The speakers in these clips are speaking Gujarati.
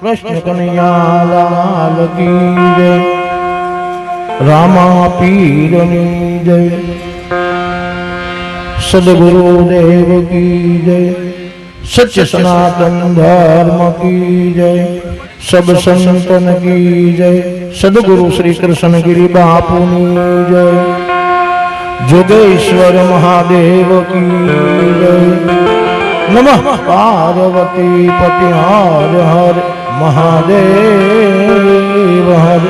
कृष्ण कन्हैया लाल की जय, रामा पीरनी जय, सद्गुरु देव की जय, सत्य सनातन धर्म की जय, सब संतन की जय, सद्गुरु श्री कृष्ण गिरि बापुनी जय, जोगेश्वर महादेव की जय। नमः पार्वती पति हर हर महादेव हर।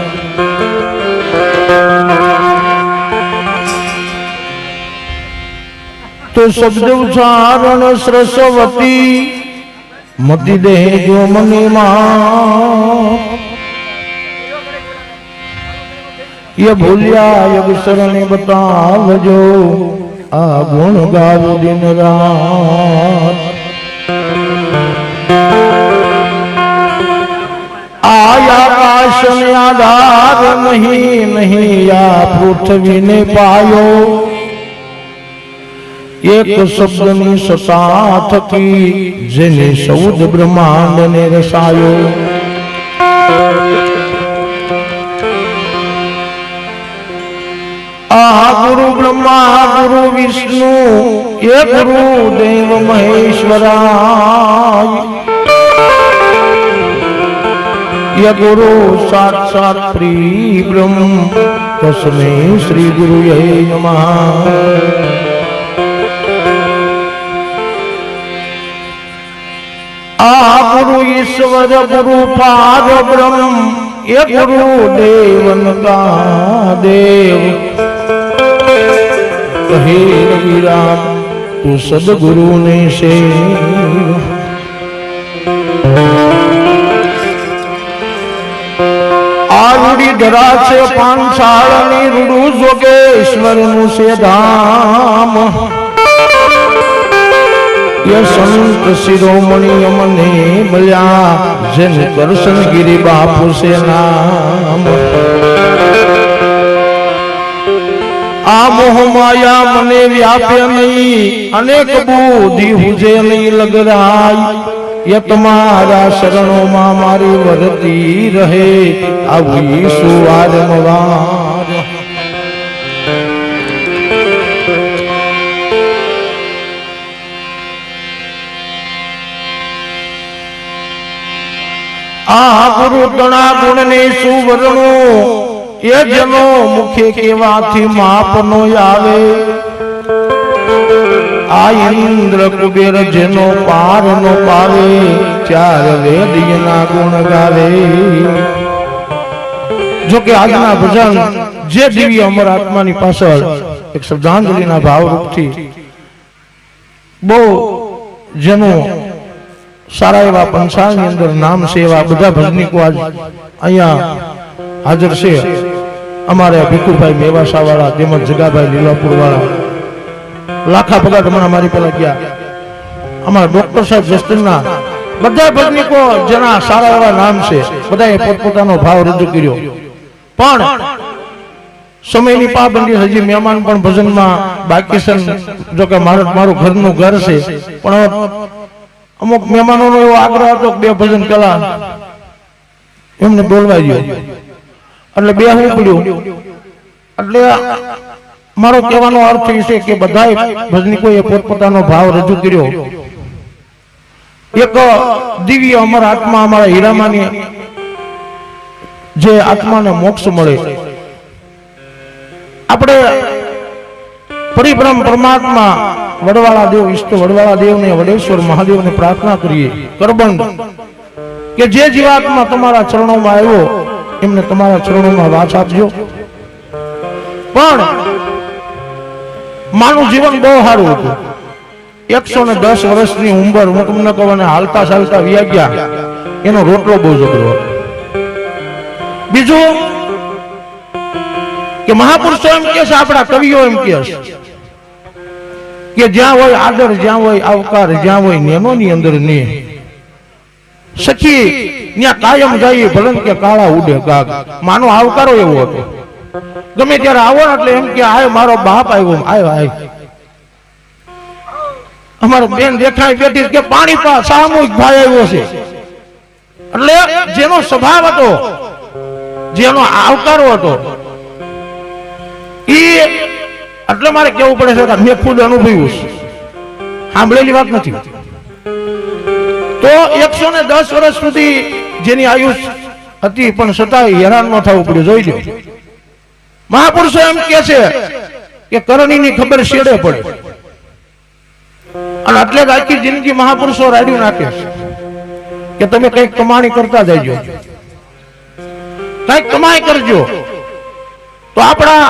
तो शब्द उच्चारण सरस्वती मति दे जो मनी मां, ये भूलिया योग शरण बतावजो, आ गुण गावो दिन रात। आया आकाश ने आधार नहीं नहीं या पृथ्वी ने पायो, एक शब्द ની સતા થકી જેને સૌદ બ્રહ્માંડ ને રસાયો। આ ગુરુ બ્રહ્મા ગુરુ વિષ્ણુ એ ગુરુ દેવ મહેશ્વરાય, ये गुरु साक्षात् श्री ब्रह्म तस्मै श्री गुरुये नमः। आ गुरु ईश्वर गुरु पार ब्रह्म ये गुरु देवन का देव, कहे रघुराम तू सद्गुरु ने सेव। आरूढ़ी धरा से पांचाळनी रूडू जोगेश्वर नु से धाम, ये संत शिरोमणि अमने बल्या जन दर्शन गिरि बापू से नाम। आ मोह माया मने व्याप्य नहीं, अनेक बुद्धि हुजे नहीं लग रहाई, ये तुम्हारा शरणों मां मारी वरती रहे, अभी सुवार मवार। आ गुरु गणा गुण ने सुवरणो, ये जनो मुखे केवाथी मापनो आवे। आ इंद्र कुबेर जेनो पार नो पावे, चार वेद ना गुण गावे। जो के आजना भजन जे दिव्य अमर आत्मा नी पाछळ एक श्रद्धांजलि ना भाव रूप थी बो जेनो सारा एवा पंचाल नी अंदर नाम से एवा बधा भजनिको आज अहिया हाजर छे। अमारे भिखुभाई मेवासा वाला तेमज जगाभाई लीलापुर वाला लाखा पगार हमारा मारी पेला गया, हमारा डॉक्टर साहब जस्टिन ना बधा भजनिको जेना सारा एवा नाम से बधाए पोतपोतानो भाव रजू कर्यो। पण समयनी पाबंदी हजी मेहमान पण भजन में बाकी छे, जो के मारू घरनु घर छे, पण अमुक मेहमानोनो एवो आग्रह हतो के बे भजन कला एमने बोलवा दियो એટલે બેહવું પડ્યું। એટલે મારો કહેવાનો અર્થ એ છે કે બધાય ભજનીકોએ પોતપોતાનો ભાવ રજૂ કર્યો। એક દિવ્ય અમર આત્મા અમારા હીરામાની જે આત્માને મોક્ષ મળે, આપણે પરિબ્રહ્મ પરમાત્મા વડવાળા દેવ ઈષ્ટ વડવાળા દેવને વડેશ્વર મહાદેવને પ્રાર્થના કરીએ કરબંધ કે જે જીવાત્મા તમારા ચરણોમાં આવ્યો એમને તમારા ચરણોમાં વાસ આપજો। પણ માનું જીવન બહુ સારું હતું, 110 વર્ષની ઉંમર, હું તમને કહું હાલતા ચાલતા વ્યા ગયા, એનો રોટલો બહુ જબરો હતો। બીજું કે મહાપુરુષો એમ કે છે, આપણા કવિઓ એમ કે છે કે જ્યાં હોય આદર, જ્યાં હોય આવકાર, જ્યાં હોય નેનોની અંદર ને સખી ત્યાં કાયમ જાય ભલન કે કાળા ઉડે ગાગ। માનો આવકારો એવો હતો, ગમે ત્યારે આવો એટલે એમ કે આય મારો બાપ આવ્યો, આય આય। અમારો બેન દેખાય બેઠી કે પાણી પા સામૂહિક ભાઈ આવ્યો છે, એટલે જેનો સ્વભાવ હતો, જેનો આવકારો હતો, એટલે મારે કેવું પડે છે કે મેં ખુદ અનુભવ્યું છે, સાંભળેલી વાત નથી. તો 110 વર્ષ સુધી જેની આયુષ હતી પણ છતાંય હેરાન ન થવું પડ્યું. જોઈ લો, મહાપુરુષો એમ કે છે કે કરણીની ખબર શેડે પડે, અને એટલે જ આખી જિંદગી મહાપુરુષો રાડ્યું નાખે છે કે તમે કઈક કમાણી કરતા જજો, કઈક કમાઈ કરજો. તો આપણા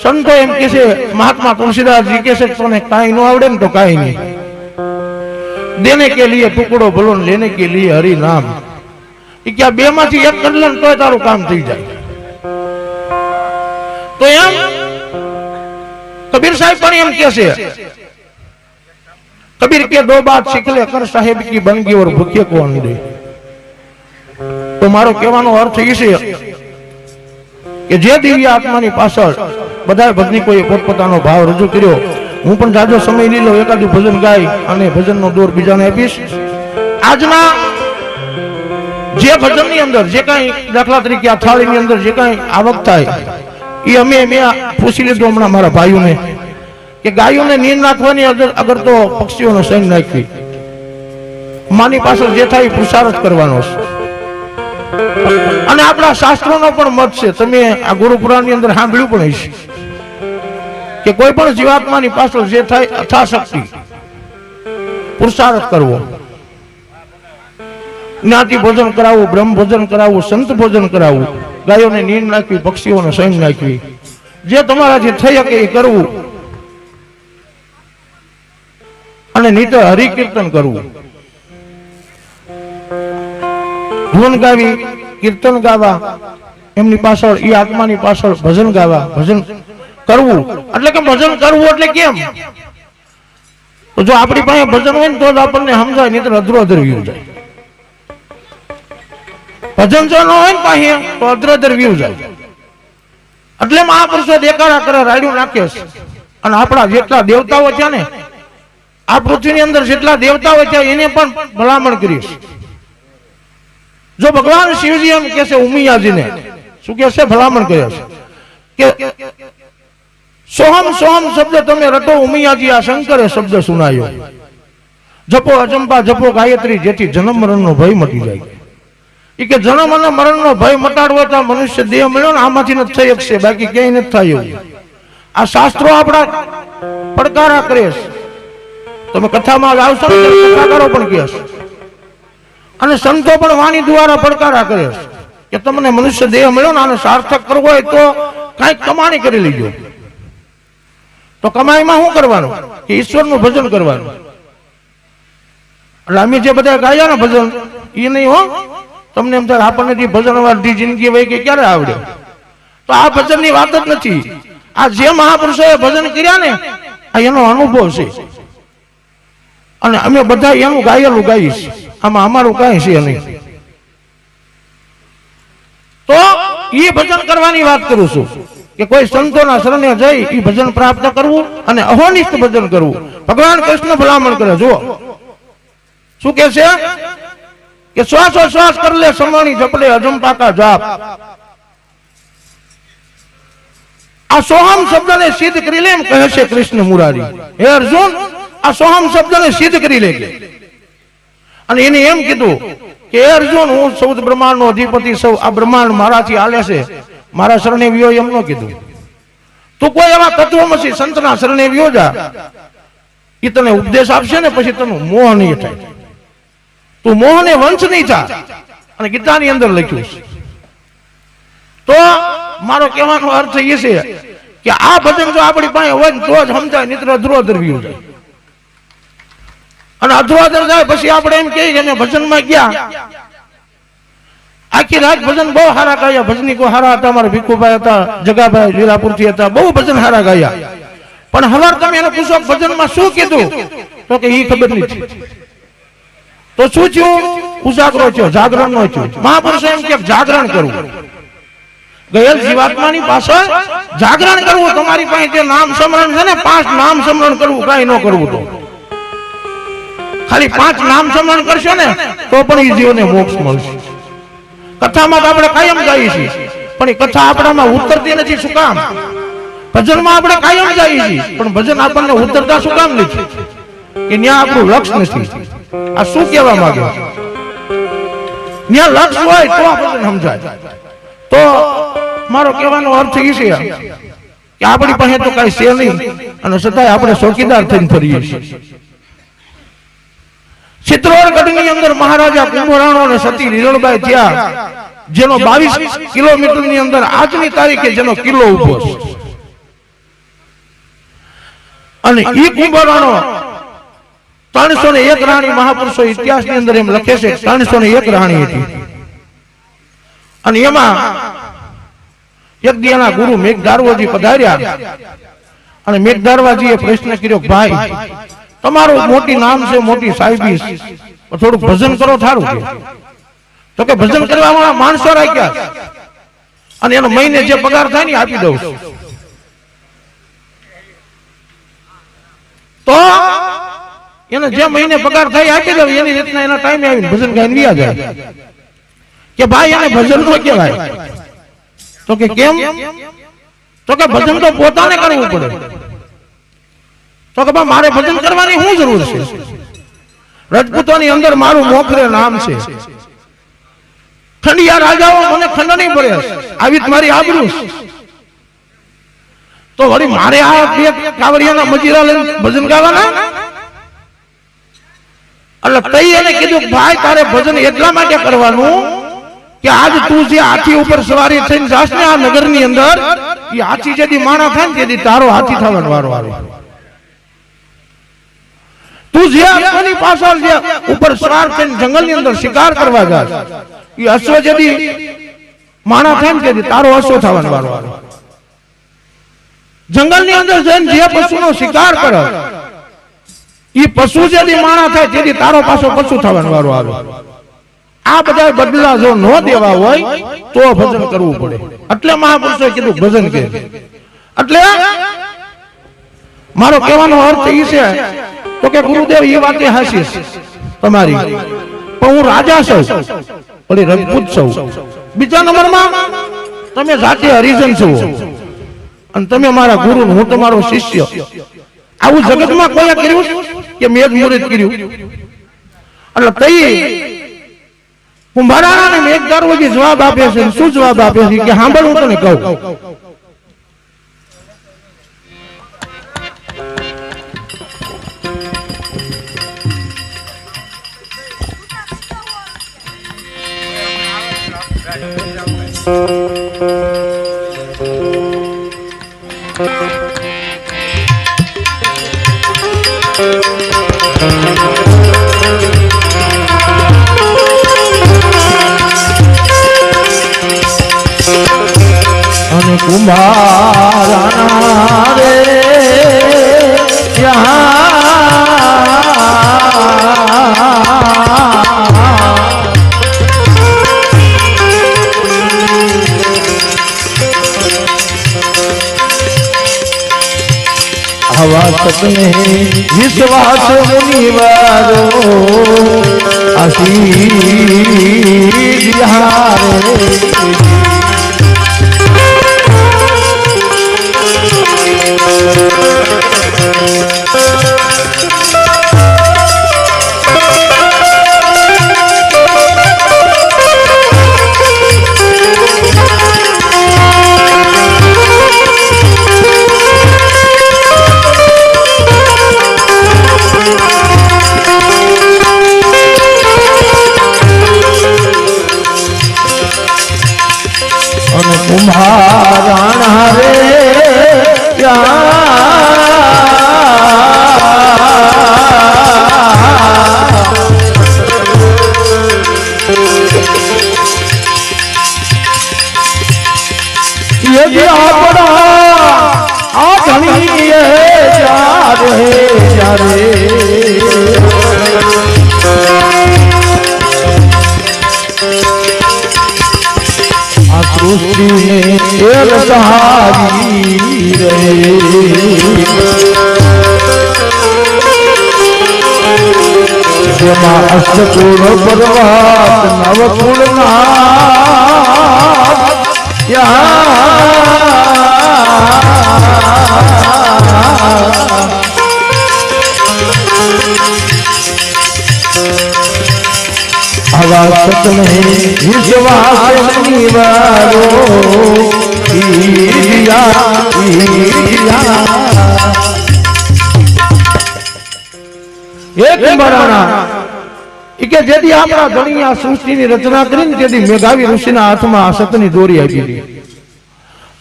સંતો એમ કે છે, મહાત્મા તુલસીદાસજી કે છે, તને કાંઈ ન આવડે ને તો કાંઈ નહીં, દેને કે લીએ ટુકડો ભલો ને લેને કે લીએ હરિ નામ. એ કે બે માંથી એક કરી લે ને તોય તારું કામ થઈ જાય. તો એમ કબીર સાહેબ પણ એમ કે છે, कबीर के दो बात सीख ले कर साहेब की बनगी और भूखे को अन्न दे. तो मारो कहेવાનો अर्थ એ છે કે જે દિવ્ય આત્માની પાછળ બધા ભજનીકોએ પોતપોતાનો ભાવ રજૂ કર્યો. હું પણ જાજો સમય લઈ લઉં, એકાદું ભજન ગાય અને ભજનનો દોર બીજાને આપીશ. આજના જે ભજનની અંદર જે કાંઈ દાખલા તરીકે આ થાળીની અંદર જે કાંઈ આવક થાય એ મેં પૂછી લીધું હમણાં મારા ભાઈઓને કે ગાયોને નીંદ નાખવાની અગર તો પક્ષીઓનો સૈન નાખવી, માની પાછળ જે થાય પુરુષાર્થ કરવાનો છે. અને આપણા શાસ્ત્રોનો પણ મત છે, તમે આ ગુરુ પુરાણની અંદર સાંભળ્યું પણ હશે કે કોઈ પણ જીવાત્માની પાછળ જે થાય અથાશક્તિ પુરુષાર્થ કરવો, જ્ઞાતિ ભોજન કરાવવું, બ્રહ્મ ભોજન કરાવવું, સંત ભોજન કરાવવું, ગાયોને નીંદ નાખવી, પક્ષીઓને સૈન નાખવી, જે તમારાથી થઈ શકે એ કરવું, અને નિત્ય હરિકીર્તન કરવું. ધૂન ગાવી, કીર્તન ગાવા, એમની પાછળ એ આત્માની પાછળ ભજન ગાવા, ભજન કરવું. એટલે કે ભજન કરવું એટલે કેમ? તો જો આપણી પાસે ભજન હોય ને તો જ આપણને સમજાય, નહીં તો અધરો અધર વ્યુ જાય. ભજન જો ન હોય ને પાસે તો અધરો અધર વ્યુ જાય. એટલે મહાપુરુષો દેખાડા કરે, રાડ્યું નાખે છે. અને આપણા જેટલા દેવતાઓ છે ને, આ પૃથ્વીની અંદર જેટલા દેવતાઓ છે એને પણ ભલામણ કરીશ. જો ભગવાન શિવજી એમ કે છે ઉમિયાજીને શું કે છે, ભલામણ કરે છે કે સોહમ સોહમ શબ્દ તમે રટો ઉમિયાજી, આ શંકરે શબ્દ સુનાયો. જપો અજંપા, જપો ગાયત્રી, જેથી જન્મ મરણનો ભય મટી જાય. એ કે જન્મ અને મરણનો ભય મટાડવો તો મનુષ્ય દેહ મળ્યો ને આમાંથી નથી થઈ શકશે, બાકી ક્યાંય નથી થાય એવું. આ શાસ્ત્રો આપણા પડકારા કરે છે. તમે કથામાં આવશો ને કથાકારો પણ કહે છે, અને સંતો પણ વાણી દ્વારા પડકારા કરે છે કે તમને મનુષ્ય દેહ મળ્યો ને આને સાર્થક કરવો હોય તો કાંઈક કમાણી કરી લીજો. તો કમાઈમાં શું કરવાનું કે ઈશ્વરનું ભજન કરવાનું. એટલે અમે જે બધા ગાયા ને ભજન એ નહીં હો, તમને એમ થાય આપણને જે ભજન વાળી જિંદગી હોય કે ક્યારે આવડે, તો આ ભજનની વાત જ નથી. આ જે મહાપુરુષોએ ભજન કર્યા ને આ એનો અનુભવ છે, અને અમે બધા એનું ગાયેલું ગાઈશ, આમાં અમારું કાંઈ છે નહીં. તો એ ભજન કરવાની વાત કરું છું કે કોઈ સંતોના શરણે જઈ એ ભજન પ્રાપ્ત કરવું અને અહોનિષ્ઠ ભજન કરવું. ભગવાન કૃષ્ણ ભલામણ કરે, જુઓ શું કે છે કે શ્વાસો શ્વાસ કર લે સમણી જપડે અજંપા કા જાપ. આ સોહમ શબ્દને સિદ્ધ કરી લે એમ કહે છે કૃષ્ણ મુરારી. હે અર્જુન, આ સોહમ શબ્દને સિદ્ધ કરી લે. અને એને એમ કીધું કે હે અર્જુન, હું સૌદ બ્રહ્માંડનો અધિપતિ સૌ, આ બ્રહ્માંડ મારાથી હાલે છે, મારા શરણે વ્યો એમ ન કીધું. તું કોઈ એવા તત્વમસી સંતના શરણે વ્યો જા, એ તને ઉપદેશ આપશે ને પછી તને મોહ નહીં થાય, તું મોહને વંશ નહીં થા. અને ગીતાની અંદર લખ્યું છે. તો મારો કહેવાનો અર્થ એ છે કે આ ભજન જો આપણી પાસે હોય તો જ સમજાય, નહીં તો અધ્રોઅધર વ્યુ જાય. અને અધ્રોઅધર જાય પછી આપણે એમ કહીએ કે અમે ભજનમાં ગયા, આખી રાત ભજન બહુ સારા ગાયા, ભજનીકો સારા હતા, અમારા ભીખુભાઈ હતા, જગાભાઈ લીલાપુરથી હતા, બહુ ભજન સારા ગાયા. પણ હવાર તમે એને પૂછો ભજનમાં શું કીધું તો કે એ ખબર નથી. તો શું થયું? ઉજાગરો થયો, જાગરણ નો થયું. મહાપુરુષો એમ કે જાગરણ કરવું, ગયેલ જીવાત્માની પાછળ જાગરણ કરવું. તમારી પાસે જે નામ સ્મરણ છે ને, 5 નામ સ્મરણ કરવું, કાંઈ ન કરવું. તો ખાલી 5 નામ સ્મરણ કરશો ને તો પણ એ જીવને મોક્ષ મળશે. કથામાં તો આપણે કાયમ જઈએ છીએ, પણ એ કથા આપણામાં ઉતરતી નથી. શું કામ? ભજનમાં આપણે કાયમ જઈએ છીએ, પણ ભજન આપણને ઉતરતા શું કામ નથી? કે ત્યાં આપણું લક્ષ્ય નથી. આ શું કહેવા માંગે? ત્યાં લક્ષ્ય હોય તો આ ભજન સમજાય. તો મારો કહેવાનો અર્થ એ છે કે આપણી પાસે તો કઈ છે નહીં, અને છતાંય આપણે ચોકીદાર થઈને ફરીએ છીએ. ચિત્તોડગઢની અંદર મહારાજા કુંભરાણો અને સતી લીલણબાઈ થયા, જેનો 22 કિલોમીટરની અંદર આજની તારીખે જેનો કિલ્લો ઉભો છે. અને ઈ કુંભરાણો 301 રાણી મહાપુરુષો ઇતિહાસની અંદર એમ લખે છે 301 રાણી હતી. અને એમાં એક દિયાના ગુરુ મેઘધારવાજી પધાર્યા, અને મેઘધારવાજીએ પ્રશ્ન કર્યો, ભાઈ તમારું મોટી નામ છે, મોટી સાહેબી, થોડું ભજન કરો થારું કે. તો કે ભજન કરવા વાળા માણસો રાખ્યા, અને એનો મહિને જે પગાર થાય ને આપી દઉં. તો એને જે મહિને પગાર થાય આપી દઉં, એની રીતના એના ટાઈમે આવીને ભજન ગાઈને વ્યા જાય. કે ભાઈ એને ભજન નો કહેવાય. તો કે કેમ? તો કે ભજન તો પોતાને કરવું પડે. તો કે ભાઈ મારે ભજન કરવાની શું જરૂર છે? રજપૂતોની અંદર મારું મોખરે નામ છે. ખંડિયા રાજાઓ મને ખંડણી પડે, આવી મારી આબરૂ. તો વળી મારે આ બે કાવડિયાના મજીરા લઈને ભજન ગાવાના? એટલે તઈ એને કીધું, ભાઈ તારે ભજન એટલા માટે કરવાનું કે આજ તું જે હાથી ઉપર સવારી થઈને જાસ ને આ નગરની અંદર, એ હાથી જેથી માણા થાય ને તેથી તારો હાથી થવાનો વારો આવે. તું જે અશ્વની પાછળ જે ઉપર સવાર થઈને જંગલની અંદર શિકાર કરવા જાસ, એ અશ્વ જેથી માણા થાય ને તેથી તારો અશ્વ થવાનો વારો આવે. જંગલની અંદર જઈને જે પશુનો શિકાર કરે, એ પશુ જેથી માણા થાય તેથી તારો પાછો પશુ થવાનો વારો આવે. આ બધા બદલા જો ન દેવા હોય તો ભજન કરવું પડે. એટલે મહાપુરુષોએ કીધું ભજન કે. એટલે મારો કહેવાનો અર્થ એ છે તો કે ગુરુદેવ એ વાતે હાસી તમારી, પણ હું રાજા છું, ઓલી રજપૂત છું. બીજા નંબરમાં તમે જાતે હરિજન છો, અને તમે મારા ગુરુ, હું તમારો શિષ્ય. આવું જગતમાં કોઈ કર્યું કે મેં જ મુહૂર્ત કર્યું? એટલે તઈ કુંભારાને મેઘધારવાજી જવાબ આપે છે. શું જવાબ આપે છે કે સાંભળ, હું તને કહું. અને કુંભારાના રે હવા સપને વિશ્વાસ મુનિવારો આશીષ હારે. અને કુંભારાણા રે યદી આપણા આ ધણીએ જ્યારે આ સૃષ્ટિને એક સહારી રહે. અષ્ટકુળ પર્વત આવા સતને વિશ્વાસ નિવારો એક મરાણા કે જેથી આપણા ધણી આ સૃષ્ટિની રચના કરીને તેથી મેઘાવી ઋષિના હાથમાં આ સતની દોરી આપી દીધી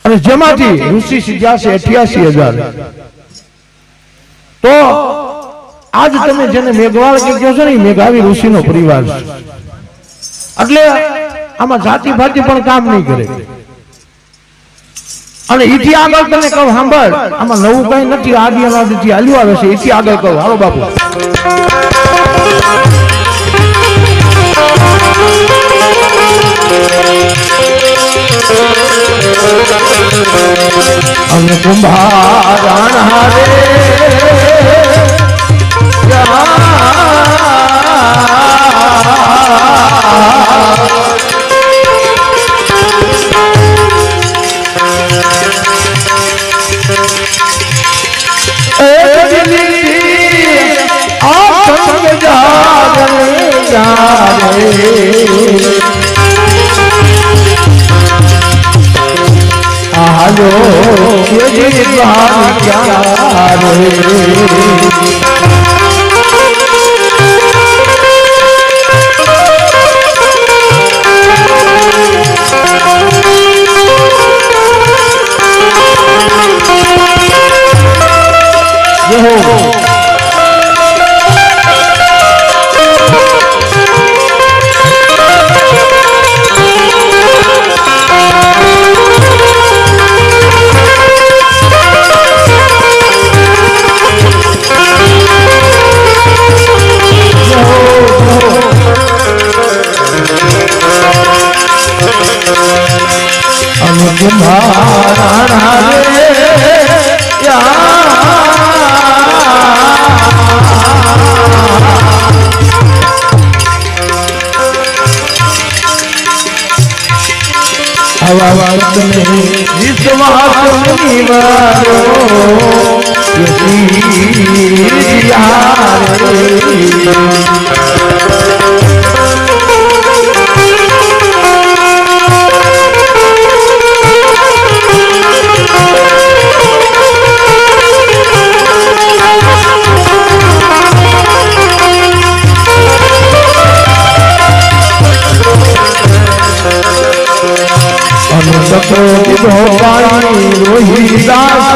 અને જેમાંથી ઋષિ સીધ્યા છે 88,000 તો આજ તમે જેને મેઘવાળ કે કહો છો ને મેઘાવી ઋષિનો પરિવાર છે એટલે આમાં જાતિ ભાતિ પણ કામ નહીં કરે અને ઈથી આગળ તને કહું સાંભળ આમાં નવું કઈ નથી આદિ અનાદિથી હાલ્યું આવે છે ઈથી આગળ કહું હાલો બાપુ અને કુંભારાણ હારે आलो ये द्वार क्या रे रोहिदास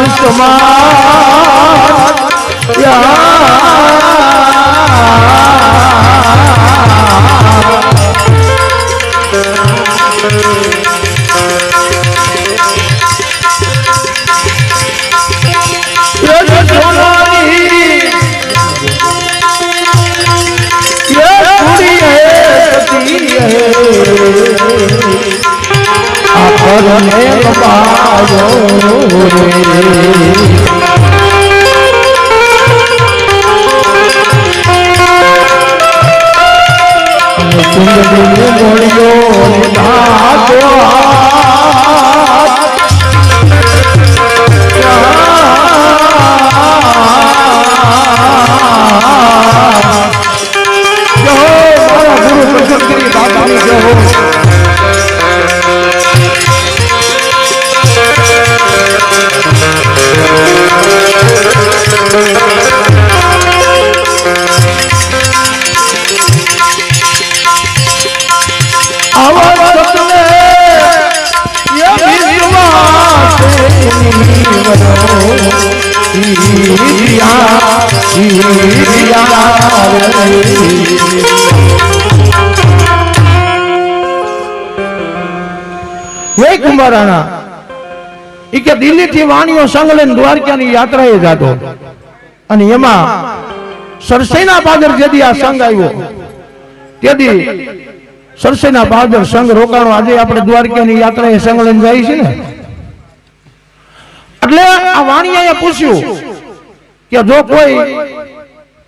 કુંભારાણા ઈ કે દિલ્હી થી વાણીઓ સંગ લઈને દ્વારકાની યાત્રાએ જાતો અને એમાં સરસૈના બહાદર જેદી આ સંગ આવ્યો તેદી સરસૈના બહાદર સંગ રોકાણો આજે આપણે દ્વારકાની યાત્રાએ સંગ લઈને જાય છે ને એટલે આ વાણીએ પૂછ્યું કે જો કોઈ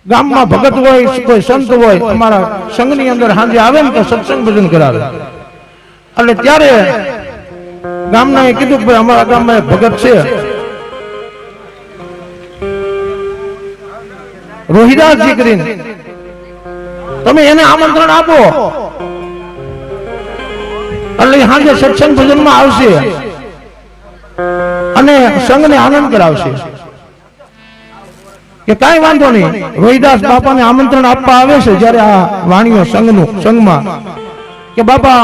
ગામમાં ભગત હોય, કોઈ સંત હોય, અમારા સંઘની અંદર સાંજે આવે ને તો સત્સંગ ભજન કરાવે. એટલે ત્યારે ગામના એ કીધું કે અમારા ગામમાં એક ભગત છે રોહિદાસજી કરીને, તમે એને આમંત્રણ આપો એટલે સાંજે સત્સંગ ભજનમાં આવશે અને સંઘને આનંદ કરાવશે. કે કાંઈ વાંધો નહીં, રોહિદાસ બાપાને આમંત્રણ આપવા આવે છે જ્યારે આ વાણીઓ સંઘમાં કે બાપા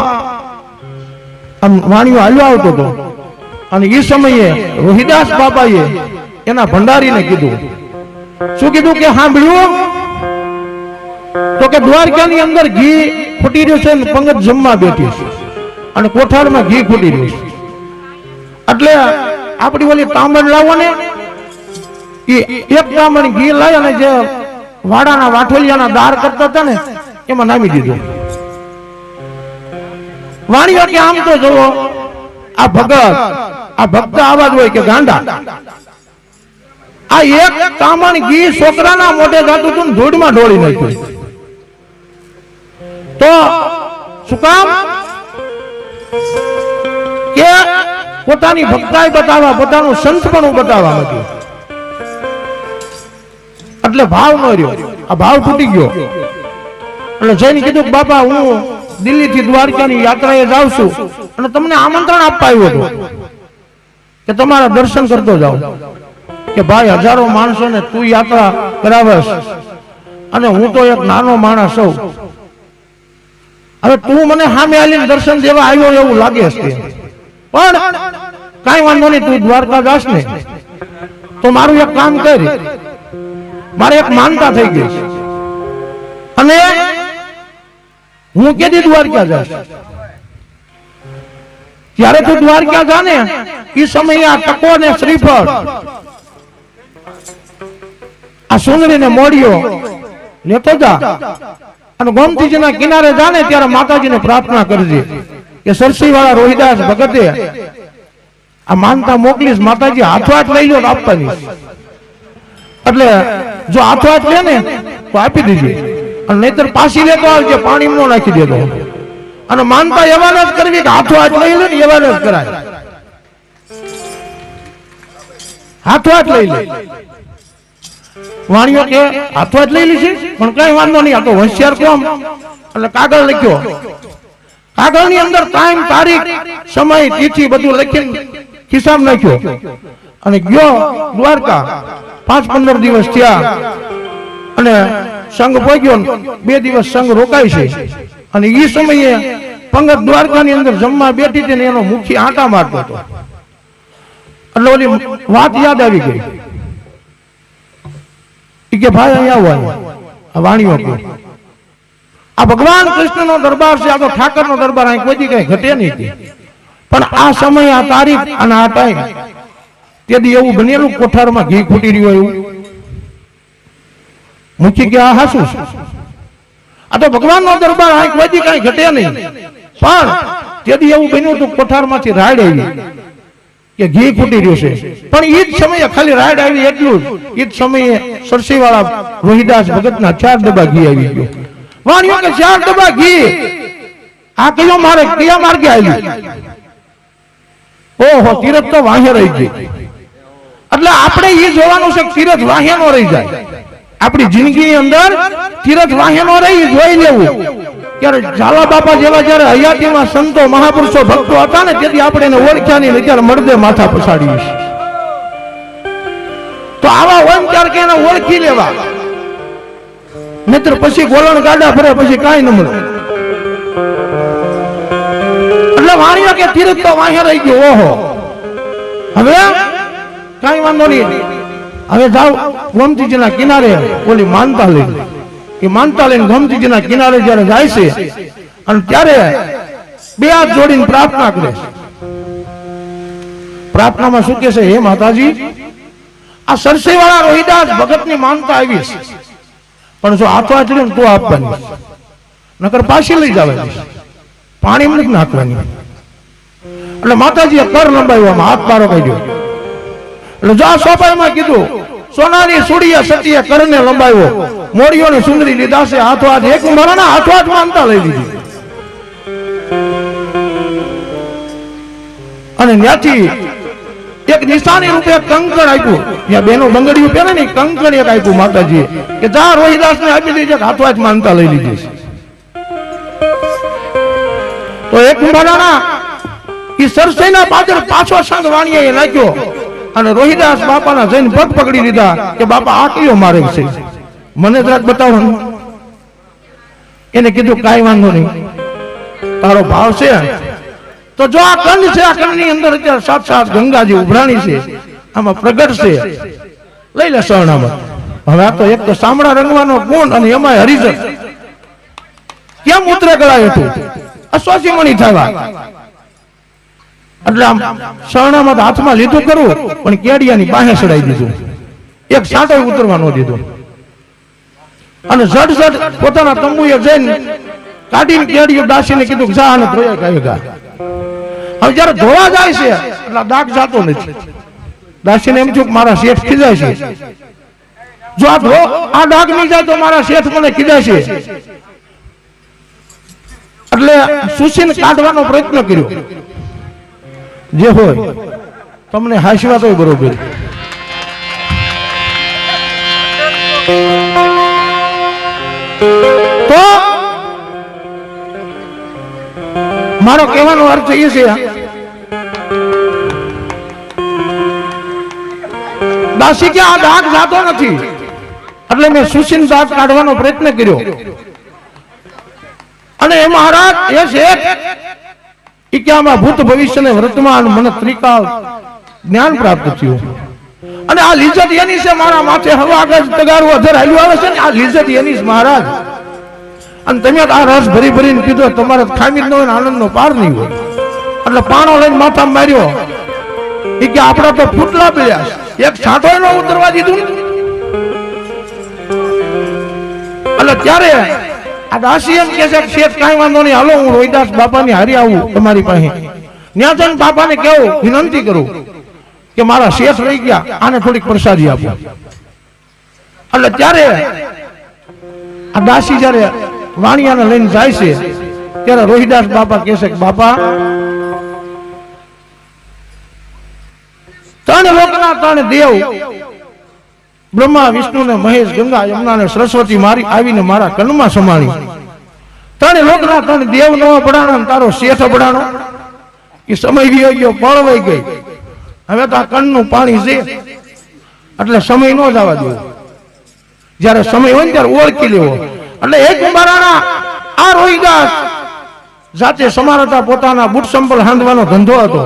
આમ વાણીઓ હાલ્યો આવતો હતો અને એ સમયે રોહિદાસ બાપાએ એના ભંડારીને કીધું, શું કીધું કે સાંભળ્યું તો કે દ્વારકાની અંદર ઘી ફૂટી રહ્યું છે ને પંગત જમવા બેઠી છે અને કોઠારમાં ઘી ફૂટી રહ્યું છે, એટલે આપણી ઓલી તાંબણ લાવો ને, એક તાંબણ ઘી લઈ અને જે વાડાના વાઠોલિયાના દાર કરતા હતા ને એમાં નામી દીધું. વાણીઓ કે આમ તો જોવો આ ભક્ત આવા જ હોય કે ગાંડા. આ એક તાંબણ ઘી છોકરાના મોઢે જાતું હતું ને ધૂળમાં ઢોળી નાખ્યું. તો શું કામ કે પોતાની ભક્તાઈ બતાવવા, પોતાનું સંતપણું બતાવવા નથી. એટલે ભાવ ન રહ્યો, આ ભાવ તૂટી ગયો. એટલે જઈને કીધું બાપા હું દિલ્હી થી દ્વારકાની યાત્રાએ જાઉં છું અને તમને આમંત્રણ આપવા આવ્યો હતો કે તમારા દર્શન કરતો જાઉં. કે ભાઈ હજારો માણસોને તું યાત્રા કરાવસ અને હું તો એક નાનો માણસ છું, હવે તું મને સામે આવીને દર્શન દેવા આવ્યો એવું લાગે છે, પણ કઈ વાંધો નહીં, તું દ્વારકા જાસ ને તો મારું એક કામ કરી, મારે એક માનતા થઈ ગઈ છે અને હું કેદી દ્વારકા જાસ, જ્યારે તું દ્વારકા જા ને એ સમયે આ ટકો ને શ્રીફળ આ સુંદરીને મોડિયો લેતો જા અને ગોમતીજીના કિનારે જાને ત્યારે માતાજીને પ્રાર્થના કરજે કે સરસી વાળા રોહિદાસ ભગતે આ માનતા મોકલીશ, માતાજી હાથવાટ લઈ લો આપવાની, એટલે જો હાથવાટ લે ને તો આપી દીજે અને નહીતર પાછી લેતો આવજે, પાણી નો નાખી દેતો. અને માનતા એવા જ કરવી કે હાથવાટ લઈ લે ને એવા જ કરાય, હાથવાટ લઈ લે. વાણીઓ કે હાથવાટ લઈ લીધી પણ કઈ વાંધો નહીં, આ તો હોશિયાર કોમ. એટલે કાગળ લખ્યો, કાગળની અંદર ટાઈમ, તારીખ, સમય, તિથિ બધું લખીને ખિસ્સામાં નાખ્યો અને ગયો દ્વારકા. 5-15 દિવસ થયા અને સંઘ પહોંચ્યો, 2 દિવસ સંઘ રોકાય છે અને એ સમયે પંગત દ્વારકાની અંદર જમવા બેઠી હતી ને એનો મુખી આંટા મારતો હતો. એટલે ઓલી વાત યાદ આવી ગઈ કે ભાઈ અહીંયા આવવાનું. વાણીઓ કે આ ભગવાન કૃષ્ણ નો દરબાર છે, આ તો ઠાકર નો દરબાર, અહીં કોઈ કઈ ઘટે નહીં. પણ આ સમય, આ તારીખ અને આ ટાઈમ તેથી એવું બનેલું કોઠારમાં ઘી ખૂટી રહ્યું એવું મુખી કે આ હાસું છે, આ તો ભગવાન નો દરબાર, અહીં કોઈ કઈ ઘટે નહીં. પણ તેથી એવું બન્યું હતું કોઠારમાંથી રાડ આવી કે ઘી ફૂટી રહ્યું છે. પણ એ જ સમયે ખાલી રાડ આવી એટલું જ, એ જ સમયે સરસી વાળા રોહિદાસ ભગતના 4 ડબ્બા ઘી આવી ગયો. વાણીઓ કે 4 ડબ્બા ઘી, આ કયો મારે કયા માર્ગે આવ્યું? ઓહો, તીરથ તો વાહે રહી ગઈ. એટલે આપણે એ જોવાનું છે તીરથ વાહે નો રહી જાય. આપણી જિંદગીની અંદર તીરથ વાહે નો રહી, જોઈ લેવું. ત્યારે ઝાલા બાપા જેવા જયારે હયાતીમાં સંતો, મહાપુરુષો, ભક્તો હતા ને તેથી આપણે એને ઓળખ્યા નહીં, ત્યારે મળદે માથા પછાડી. તો આવા હોય ત્યારે કે એને ઓળખી લેવા, નહીતર પછી ગોલણ ગાડા ફરે પછી કાંઈ ન મળે. એટલે વાણીઓ કે તીરથ તો વાહે રહી ગયો. ઓહો, હવે કાંઈ વાંધો નહીં, હવે જાઓ ગોમતીજીના કિનારે ઓલી માનતા લઈને. એ માનતા લઈને ગોમતીજીના કિનારે જયારે જાય છે અને ત્યારે 2 હાથ જોડીને પ્રાર્થના કરે છે. પ્રાર્થનામાં શું કે છે? હે માતાજી, આ સરસી વાળા રોહિદાસ ભગતની માનતા આવી છે, પણ જો હાથવા ચડે તો આપવાની, નકર પાછી લઈ જવાની, પાણી નથી નાખવાની. એટલે માતાજીએ કર લંબાવ્યો, હાથ બારો કાઢ્યો. એટલે જો આ સોપાઈમાં કીધું સોનાની સુડીએ સતીએ કરને લંબાવ્યો, મોડીઓને સુંદરી લીધા છે હાથો હાથ, એક કુંભારાના હાથો હાથ માનતા લઈ લીધી. અને ત્યાંથી એક નિશાની રૂપે કંકણ આપ્યું. જ્યાં બેનો બંગડીઓ પહેરે ને કંકણ એક આપ્યું માતાજીએ કે જા રોહિદાસ ને આપી દીધી, હાથો હાથ માનતા લઈ લીધી છે. તો એક કુંભારાના ઈ સરસઈના પાદર પાછો સંગ વાણીએ નાખ્યો અને રોહિદાસ બાપાના જઈને પગ પકડી લીધા કે બાપા આ કયો મારે છે, મને જરાક બતાવો. એને કીધું કાંઈ વાંધો નહીં, તારો ભાવ છે તો જો આ કંદ છે, આ કંદની અંદર અત્યારે 7 ગંગાજી ઉભરાણી છે, આમાં પ્રગટ છે, લઈ લે શરણામત. હવે આ તો એક તો સામડા રંગવાનો ગુણ અને એમાં હરિજન કેમ ઉતરે ગળાય હતું, અશ્વાસી મણી થવા. એટલે આમ શરણામત હાથમાં લીધું કરું પણ કેડિયાની બાહે ચડાઈ દીધું, એક સાંટો ઉતરવા ન દીધો. અને ઝટ પોતાના તંબુએ જઈને કાઢીને કેડિયો દાસીને કીધું જા અને ધોયા કાઢ્યા. હવે જયારે ધોવા જાય છે એટલે દાગ જાતો નથી. દાસીને એમ થયું કે મારા શેઠ ખીજાય છે, જો આ દાગ નહીં જાય તો મારા શેઠ મને ખીજાય છે. એટલે સુશીને કાઢવાનો પ્રયત્ન કર્યો. જે હોય તમને હાસ્યા તો બરોબર. તો મારો કહેવાનો અર્થ એ છે, દાસી કે આ દાગ જાતો નથી એટલે મેં સુશીન દાગ કાઢવાનો પ્રયત્ન કર્યો. અને એ મહારાજ એ શેઠ ઈ કે આમાં ભૂત ભવિષ્ય ને વર્તમાન મને ત્રિકાળ જ્ઞાન પ્રાપ્ત થયું. અને આ લિજ્જત એની છે, મારા માથે હવા આગળ તગારું અધર હાલ્યું આવે છે ને, આ લિજ્જત એની છે મહારાજ. અને તમે આ રસ ભરી ભરીને કીધો તમારે ખામી જ ન હોય, આનંદ નો પાર નહીં હોય. એટલે પાણો લઈને માથા માર્યો. એ કે આપડા તો ફૂટલા પડ્યા, એક છાંટો ન ઉતરવા દીધું. એટલે ત્યારે આ દાસી એમ કે છે શેઠ કાંઈ વાંધો નહીં, હાલો હું રોહિદાસ બાપાની હારી આવું તમારી પાસે. ત્યાં જઈને બાપાને કેવું, વિનંતી કરું કે મારા શેઠ રહી ગયા, આને થોડીક પ્રસાદી આપો. એટલે ત્યારે આ દાસી જયારે વાણિયાને લઈને જાય છે ત્યારે રોહિદાસ બાપા કહે છે કે બાપા, ત્રણ લોકના ત્રણ દેવ બ્રહ્મા વિષ્ણુ ને મહેશ ગંગા યમુના ને સરસ્વતી મારી આવીને મારા કનમાં સમાણી. ત્રણ લોકના ત્રણ દેવ નો બડાણો, તારો શેઠ બડાણો. એ સમય ગયો ગયો, પળવાઈ ગઈ. હવે તો આ કણનું પાણી છે એટલે સમય ન જવા દેવો. જયારે સમય હોય ને ત્યારે ઓળખી લેવો. એટલે એક કુંભારાના આ રોહિદાસ જાતે સમારતા પોતાના બુટ સંપલ હાંધવાનો ધંધો હતો.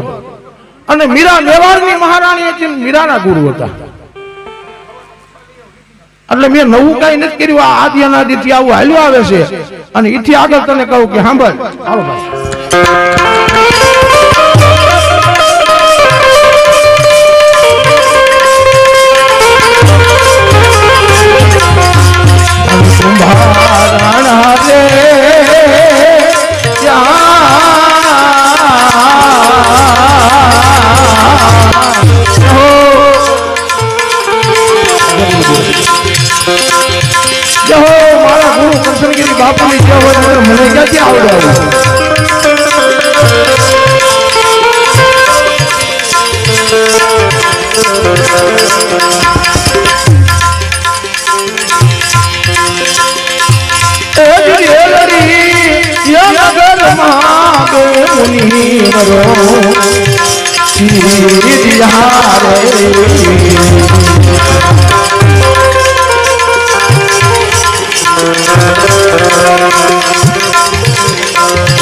અને મીરા મેવાડની મહારાણી હતી, મીરાના ગુરુ હતા. એટલે મેં નવું કઈ નથી કર્યું, આ આદિ અનાદિથી આવું હાલ્યું આવે છે. અને એથી આગળ તને કહું કે સાંભળ, આવો ભાઈ. મારા ગુરુ કરશનગીરી બાપુની જે હોય મને ક્યાંથી આવડે.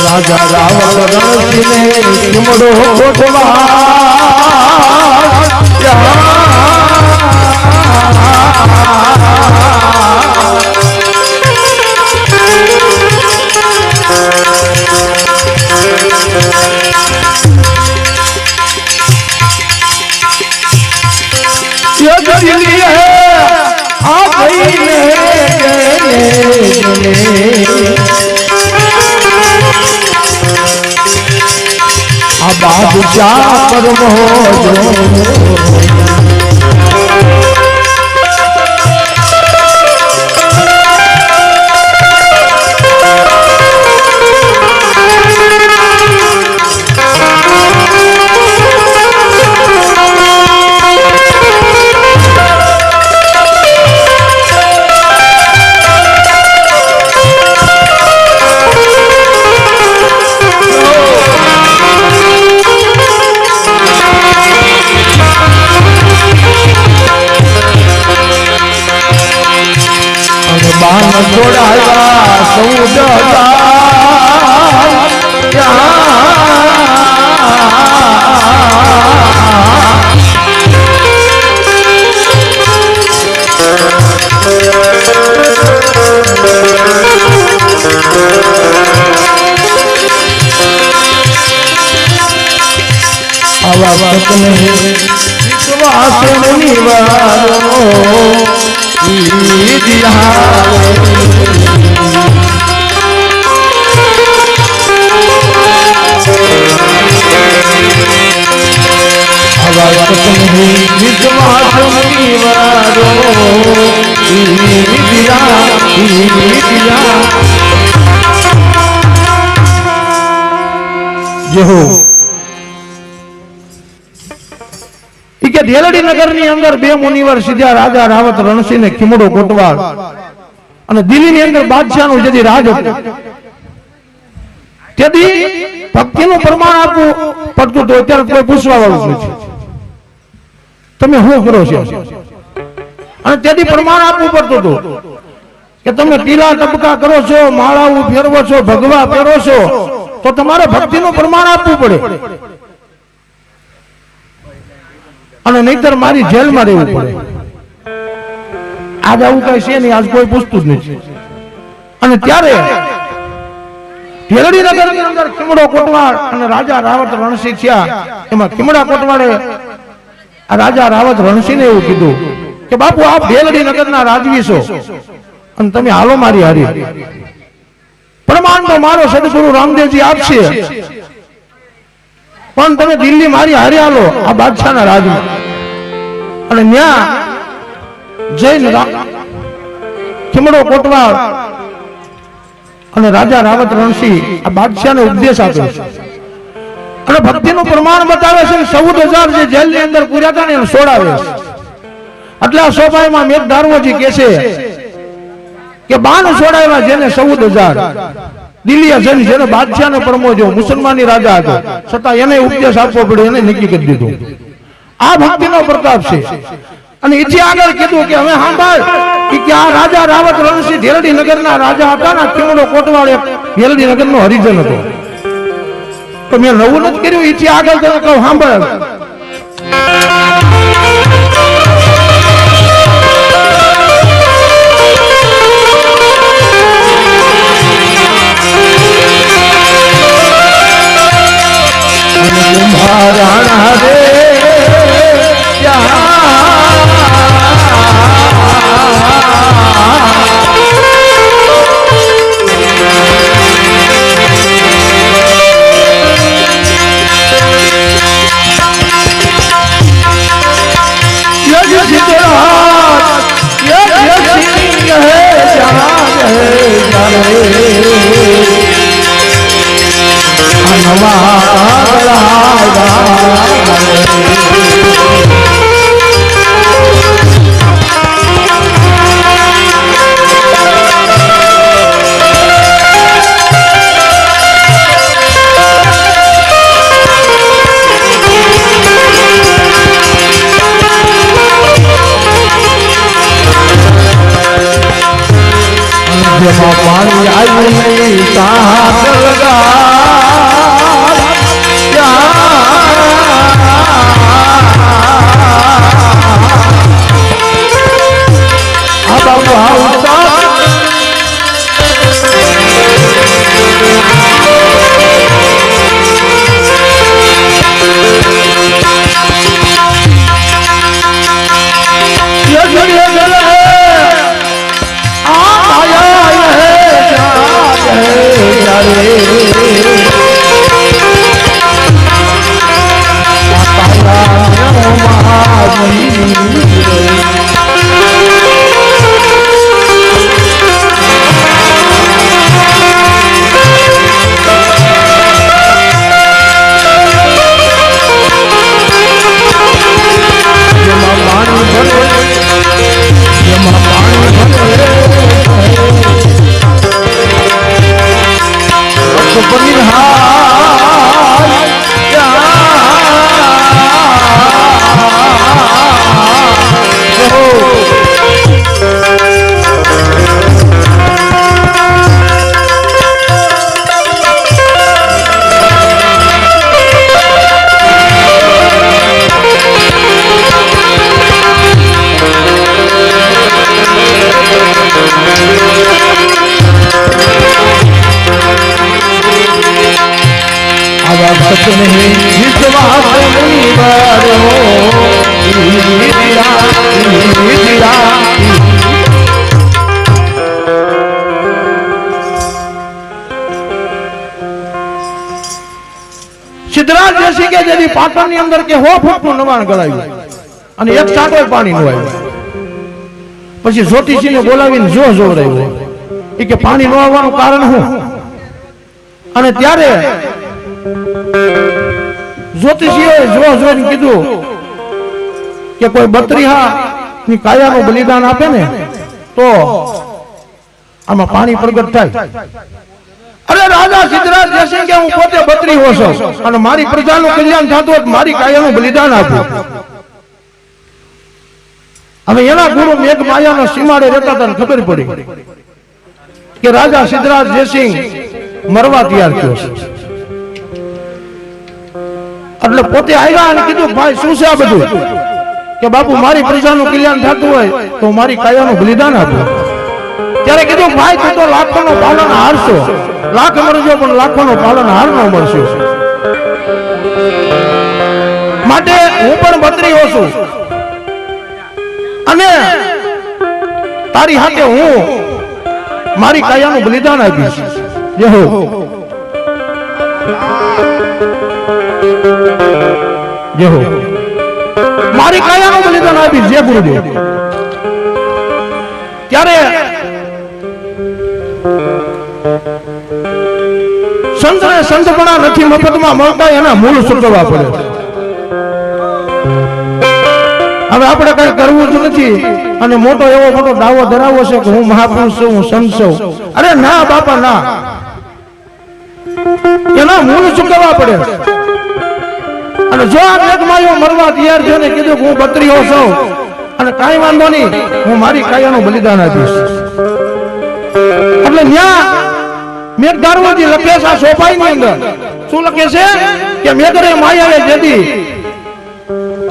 રાજા રાવણ રણસિંહને ચુમડો ગોઠવા बादशाह पर मोहरो જોડાયા આવા ભક્તને વિશ્વાસ નિવારો દેલડી નગર ની અંદર બે મુનિવર સીધા રાજા રાવત રણસિંહ ને ખીમડો કોટવાળ અને દિલ્હી ની અંદર બાદશાહ નું જેથી રાજ હતું તેથી ભક્તિનું પ્રમાણ આપવું પડતું હતું. અત્યારે કોઈ પૂછવા વાળું નથી, તમે શું કરો છો? અને તેથી પ્રમાણ આપવું પડતું હતું કે તમે ટીલા ટપકા કરો છો, માળાઓ ફેરવો છો, ભગવા ફેરો છો, તો તમારે ભક્તિનું પ્રમાણ આપવું પડે અને નહીતર મારી જેલમાં રહેવું પડે. આજ આવું કઈ છે નહીં, આજ કોઈ પૂછતું જ નથી. અને ત્યારે દેલડી નગર ની અંદર ખીમડો કોટવાળ અને રાજા રાવત રણસિંહ થયા. એમાં ખીમડા કોટવાળે રાજા રાવત રણસિંહ ને એવું કીધું કે બાપુ આપ દેલડી નગર ના રાજવી છો અને તમે હાલો મારી હારી. પ્રમાણ તો મારો સદગુરુ રામદેવજી આપશે, પણ તમે દિલ્હી મારી હારી હાલો આ બાદશાહના રાજમાં. અને ન્યા જૈન ખીમડો કોટવાળ અને રાજા રાવત રણસિંહ આ બાદશાહને ઉપદેશ આપ્યો છે અને ભક્તિનું પ્રમાણ બતાવે છે. 14,000 જે જેલની અંદર પૂર્યા હતા ને એને છોડાવે છે. એટલે આ સોપાઈમાં મેઘધારવોજી કહે છે કે બાણ છોડાવ્યા જેને 14,000 દિલ્હી જઈને જેને બાદશાહને પરમોજો મુસલમાની રાજા હતો છતાં એને ઉપદેશ આપવો પડે, એને નક્કી કરી દીધું. આ ભક્તિનો પ્રતાપ છે. અને એથી આગળ કીધું કે હવે સાંભળ કે આ રાજા રાવત રણસિંહ દેલડી નગરના રાજા હતા ને ખીમડો કોટવાળ દેલડી નગરનો હરિજન હતો. તો મેં નવું નથી કર્યું, એથી આગળ તને કહું સાંભળ. રાણા રે પાણી આવી સાથ લગા तुम्हारा सच नहीं विश्वास मुनिवर हो સિદ્ધરાજ જયસિંહ કે જેથી પાટણની અંદર કે 100 ફૂટનું નવાણ કરાવ્યું અને એક છાંટો પાણીનું આવ્યું. પછી જ્યોતિષીને બોલાવીને જોવરાવ્યો એ કે પાણી ન આવવાનું કારણ શું? અને ત્યારે જ્યોતિષીએ જોઈને કીધું કે કોઈ 32 ની કાયાનું બલિદાન આપે ને તો આમાં પાણી પ્રગટ થાય. અરે રાજા સિદ્ધરાજ જયસિંહ કે હું પોતે 32 છું અને મારી પ્રજાનું કલ્યાણ થતું હોય મારી કાયાનું બલિદાન આપું. હવે એના ગુરુ મેઘ માયાના સીમાડે રહેતા હતા ખબર પડી કે રાજા સિદ્ધરાજ જયસિંહ મરવા તૈયાર થયો છે. એટલે પોતે આવ્યા અને કીધું ભાઈ શું છે આ બધું? કે બાપુ મારી પ્રજાનું કલ્યાણ થતું હોય તો મારી કાયાનું બલિદાન આપો. ત્યારે કીધું ભાઈ તું તો લાખોનો પાલન હારશો, લાખ મરજો પણ લાખોનો પાલન હાર ન મળશે. માટે હું પણ 32 છું અને તારી હાથે હું મારી કાયાનું બલિદાન આપીશ. જય હો જય હો મારી કાયાનું બલિદાન આપીશ. જય ગુરુદેવ. ત્યારે સંતને સંતપણા નથી મફતમાં મળતા, એના મૂળ ચૂકવવા પડે. હવે આપણે કઈ કરવું જ નથી અને મોટો દાવો ધરાવો છે કે હું મહાપુરુષ છું, હું સંત છું. અરે ના બાપા ના, એના મૂળ ચૂકવવા પડે. અને જો આ મેઘમાયો મરવા તૈયાર છે ને કીધું હું 32 છું અને કાંઈ વાંધો નહીં હું મારી કાયાનું બલિદાન આપીશ. એટલે ન્યા મેઘધારવજી લખે છે આ સોપાઈ ની અંદર શું લખે છે કે મેઘરે માયાએ જેથી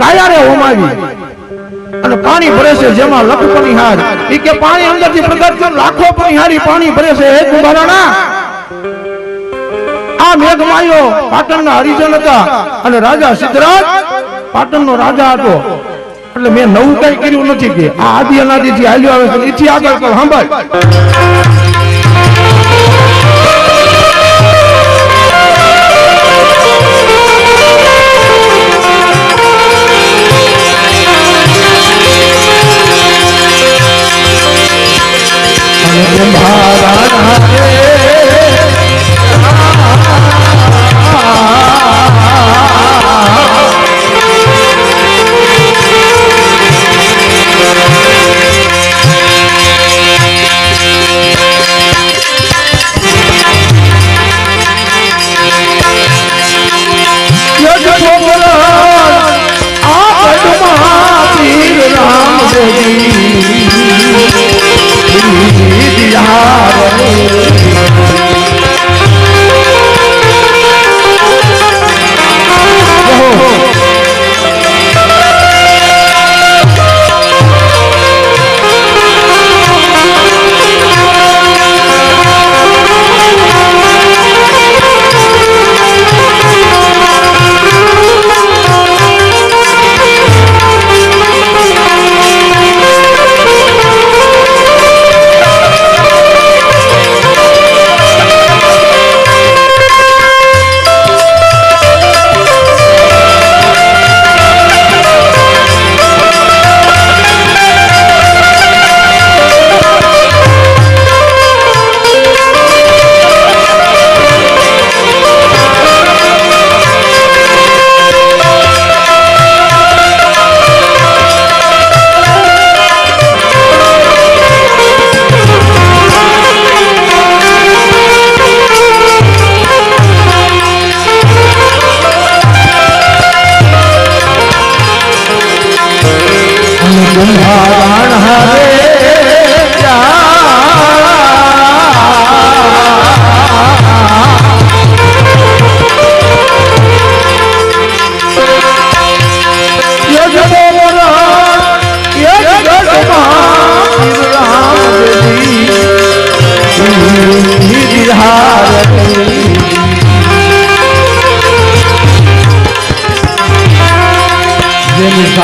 કાયારે હોમાવી અને પાણી ભરે છે જેમાં લખ પનિહાર. ઈ કે પાણી અંદરથી પ્રગટ થયું, લાખો પનિહારી પાણી ભરે છે. હે કુંભારાના આ મેઘમાયો પાટણના હરિજન હતા અને રાજા સિદ્ધરાજ પાટણનો રાજા હતો. એટલે મેં નવું કઈ કર્યું નથી કે આ આદિ અનાદિથી હાલ્યો આવે છે. એથી આગળ કર સાંભળ.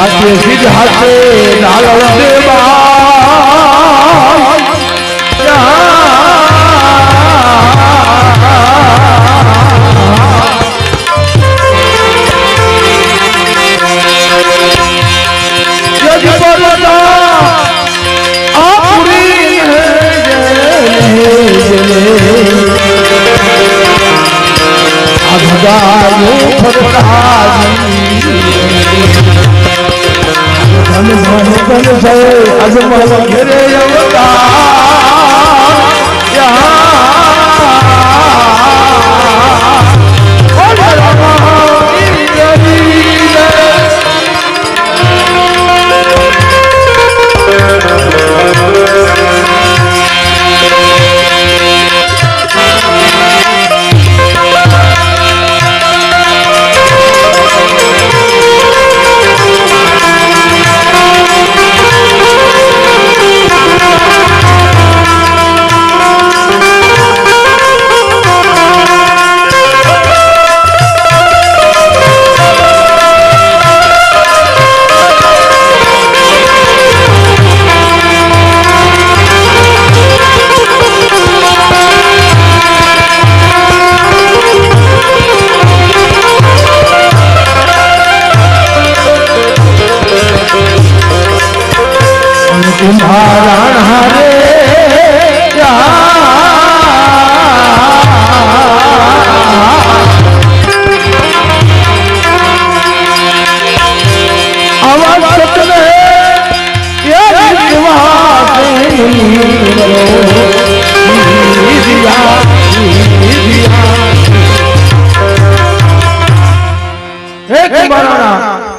સાચે સિદ્ધ હાથે ડાલવ દેવા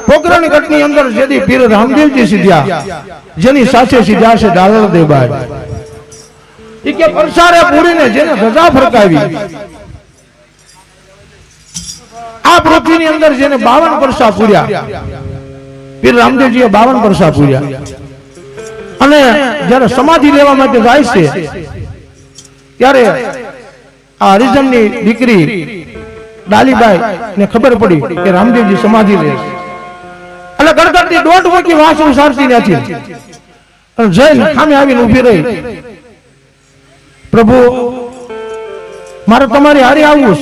પોકરણ ગઢની અંદર જેથી પીર રામદેવજી સીધ્યા જેની સાથે સીધ્યા છે ડાલર દેબાઈ એ કે પરસારે પૂરીને જેને ધજા ફરકાવી આ પૃથ્વીની અંદર જેને 52 પરસા પૂર્યા પીર રામદેવજીએ 52 પરસા પૂર્યા અને જ્યારે સમાધિ લેવા માટે જાય છે ત્યારે આ હરિજનની દીકરી ડાલીબાઈ ને ખબર પડી કે રામદેવજી સમાધિ લે એટલે ગણગણતી દોઢ મૂકી વાંસુ સારતી નથી અને જઈને સામે આવીને ઊભી રહી પ્રભુ મારે તમારી હારે આવવું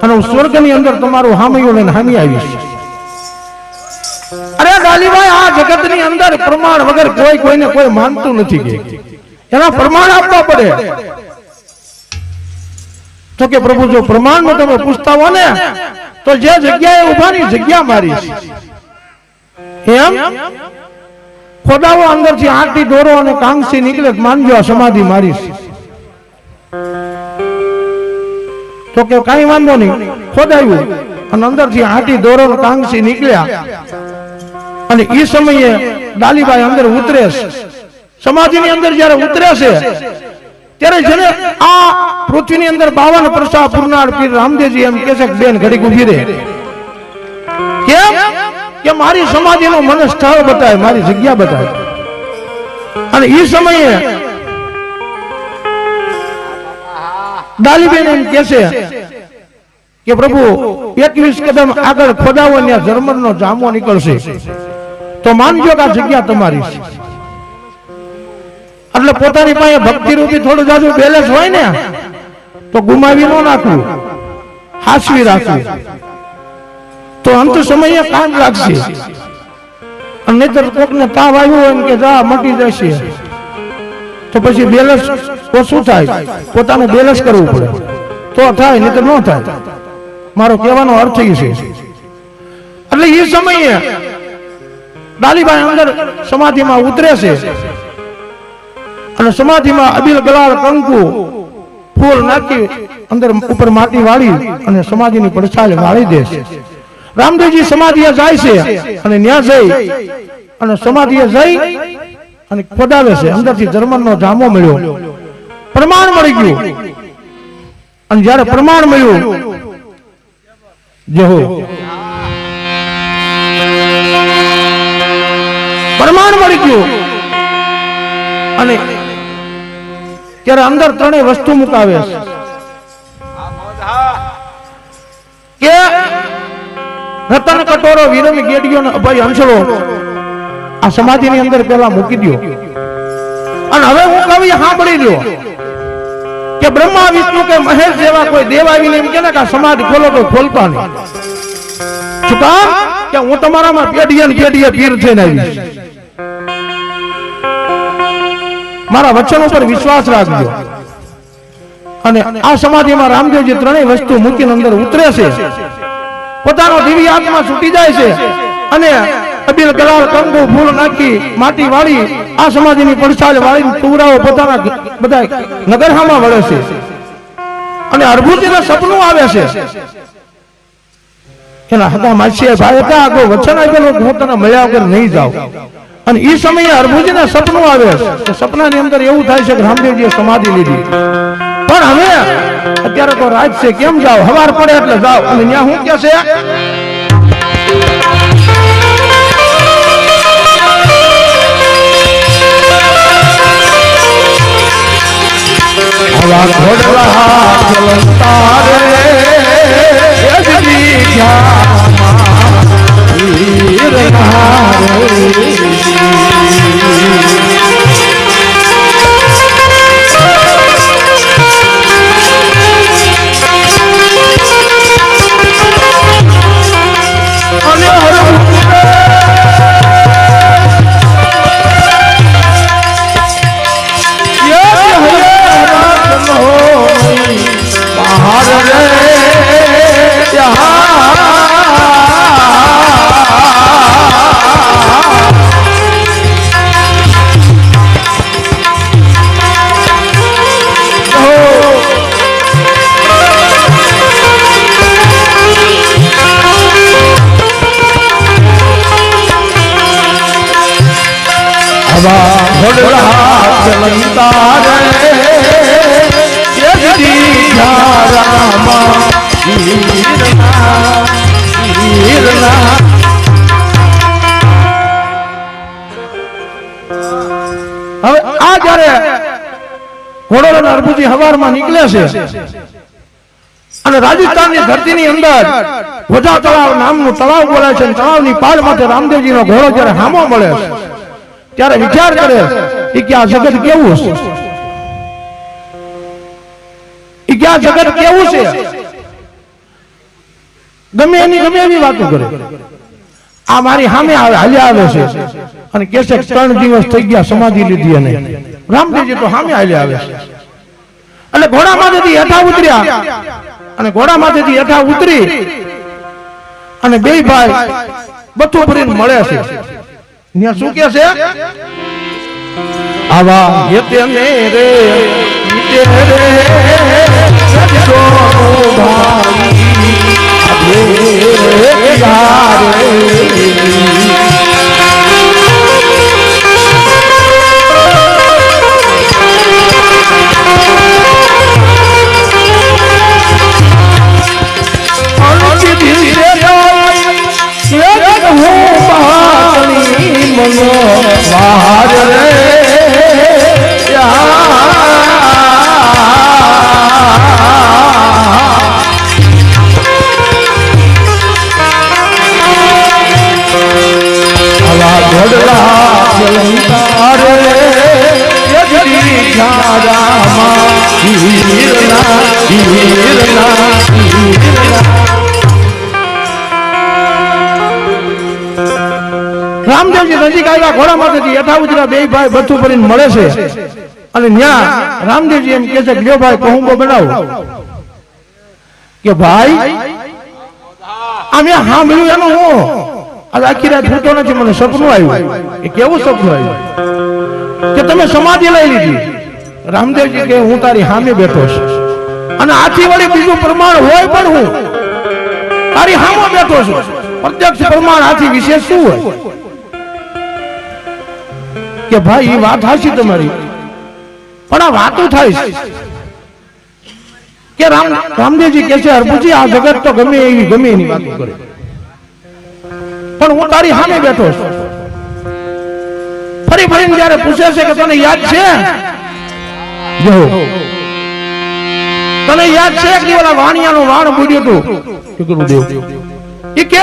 અને હું સ્વર્ગની અંદર તમારું હામૈયું લઈને હામી આવીશ અરે ડાલીબાઈ આ જગતની અંદર પ્રમાણ વગર કોઈને કોઈ માનતું નથી કે એના પ્રમાણ આપવા પડે તો કે પ્રભુ જો પ્રમાણમાં તમે પૂછતા હો ને તો જે જગ્યાએ ઉભાની જગ્યા મારી એમ ખોદાવો અંદરથી આંટી દોરો અને કાંગસી નીકળે માનજો આ સમાધિ મારીશ તો કે કઈ વાંધો નહીં ખોદાયું અને અંદરથી આંટી દોરો અને કાંગસી નીકળ્યા અને એ સમયે ડાલીબાઈ અંદર ઉતરે સમાધિની અંદર જ્યારે ઉતરે છે ત્યારે જેને આ પૃથ્વીની અંદર 52 પરસા પૂરનાર પીર રામદેવજી એમ કહે છે કે બેન ઘડીક ઊભી રહે કેમ કે મારી સમાધિનો મને સ્થળ બતાવે મારી જગ્યા બતાવે અને એ સમયે ડાલીબેન એમ કહે છે કે પ્રભુ 21 કદમ આગળ ખોદાવો ત્યાં જર્મનનો જામો નીકળશે તો માનજો કે આ જગ્યા તમારી છે એટલે પોતાની પાસે ભક્તિ રૂપી થોડું જાજુ બેલેન્સ હોય ને તો ગુમાવી ન નાખવું હાસવી રાખવું તો અંત સમયે કામ લાગશે અને નહીતર કોકને તાવ આવ્યો હોય કે જા મટી જશે તો પછી બેલેન્સ ઓછું થાય પોતાને બેલેન્સ કરવું પડે તો થાય નહીતર ન થાય મારો કહેવાનો અર્થ એ છે એટલે એ સમયે ડાલીબાઈ અંદર સમાધિમાં ઉતરે છે અને સમાધિમાં અબીલ ગલાલ કંકુ ફૂલ નાખી અંદર ઉપર માટી વાળી અને સમાધિની પડછાલ વાળી દે છે રામદેવજી સમાધિએ જાય છે અને ત્યાં જઈ અને સમાધિએ જઈ અને ખોદાવે છે અંદરથી જર્મનનો જામો મળ્યો પ્રમાણ મળી ગયું અને જ્યારે પ્રમાણ મળ્યું જેહો પ્રમાણ મળી ગયું અને ત્યારે અંદર ત્રણેય વસ્તુ મુકાવે છે કે રતન કટોરો વિરમ ગેડિયો ને અભય હંસળો આ સમાધિની અંદર પેલા મૂકી દો અને હવે હું કવિ સાંભળી લ્યો કે બ્રહ્મા વિષ્ણુ કે મહેશ જેવા કોઈ દેવ આવીને એમ કે ને કે સમાધિ ખોલો તો ખોલતા નહીં. શું કામ કે હું તમારામાં પેઢીએ ને પેઢીએ પીર થઈને આવીશ. મારા વચન ઉપર વિશ્વાસ રાખજો. અને આ સમાધિમાં રામદેવજી ત્રણેય વસ્તુ મૂકીને અંદર ઉતરે છે. પોતાનો દિવ્ય આત્મા છૂટી જાય છે અને અબીલ ગલાલ કંકુ ફૂલ નાખી માટી વાળી આ સમાધિની પડછાલ વાળી ટુકડાઓ પોતાના બધા નગરહામાં વળે છે અને અર્ભુજીને સપનું આવે છે. એના હતા માસી ભાઈ હતા કોઈ વચન આપેલું હું તને મળ્યા વગર નહીં જાઉં. અને એ સમયે અર્ભુજીને સપનું આવે છે. સપનાની અંદર એવું થાય છે કે રામદેવજીએ સમાધિ લીધી. પણ હવે અત્યારે તો રાત છે, કેમ જાવ? હવાર પડે એટલે જાવ. અને ત્યાં શું કે છે? હવા ઘોડલા ચલતા રે યજદી ધ્યાનમાં વીર હવે આ જ્યારે ઘોડોલા અર્ભુજી હવારમાં નીકળે છે અને રાજસ્થાનની ધરતીની અંદર ભોજા તળાવ નામનું તળાવ બોલાય છે. તળાવની પાળ માટે રામદેવજીનો ઘોડો જ્યારે હામો મળે છે ત્યારે વિચાર કરે કે આ જગત કેવું છે, આ જગત કેવું છે. ગમે એની ગમે એવી વાતો કરે. આ મારી સામે હાલ્યા આવે છે અને કે છે 3 દિવસ થઈ ગયા સમાધિ લીધી અને રામદેવજી તો સામે હાલ્યા આવે છે. એટલે ઘોડામાંથી હેઠા ઉતર્યા અને ઘોડામાંથી હેઠા ઉતરી અને બે ભાઈ બથું ભરીને મળે છે. ત્યાં શું કે છે? આવા હેતે ને રે ઈતે રે સજો ભાઈ અભે યારે રામદેવજી નજીક આવ્યા. ઘોડામાંથી હેઠા ઉતર્યા. બે ભાઈ બથું ભરીને મળે છે અને ત્યાં રામદેવજી એમ કે છે કે લ્યો ભાઈ કહુંબો બનાવો. કે ભાઈ અમે સાંભળ્યું એનું હું આખી રાત ભૂતો નથી, મને સપનું આવ્યું. એ કેવું સપનું આવ્યું? કે તમે સમાધિ લઈ લીધી. રામદેવજી કે હું તારી સામે બેઠો છું અને આથી વળી બીજું પ્રમાણ હોય પણ હું તારી સામે બેઠો છું. પ્રત્યક્ષ પ્રમાણ આથી વિશેષ શું હોય? કે ભાઈ એ વાત હાચી તમારી, પણ આ વાતો થાય કે રામદેવજી કે છે અર્ભુજી આ જગત તો ગમે એની વાતો કરે પણ હું તારી સામે બેઠો છું. ફરી ફરીને જયારે પૂછે છે કે તને યાદ છે? જો તને યાદ છે કે ઓલા વાણિયાનું વાણ બુડ્યું હતું? એ કે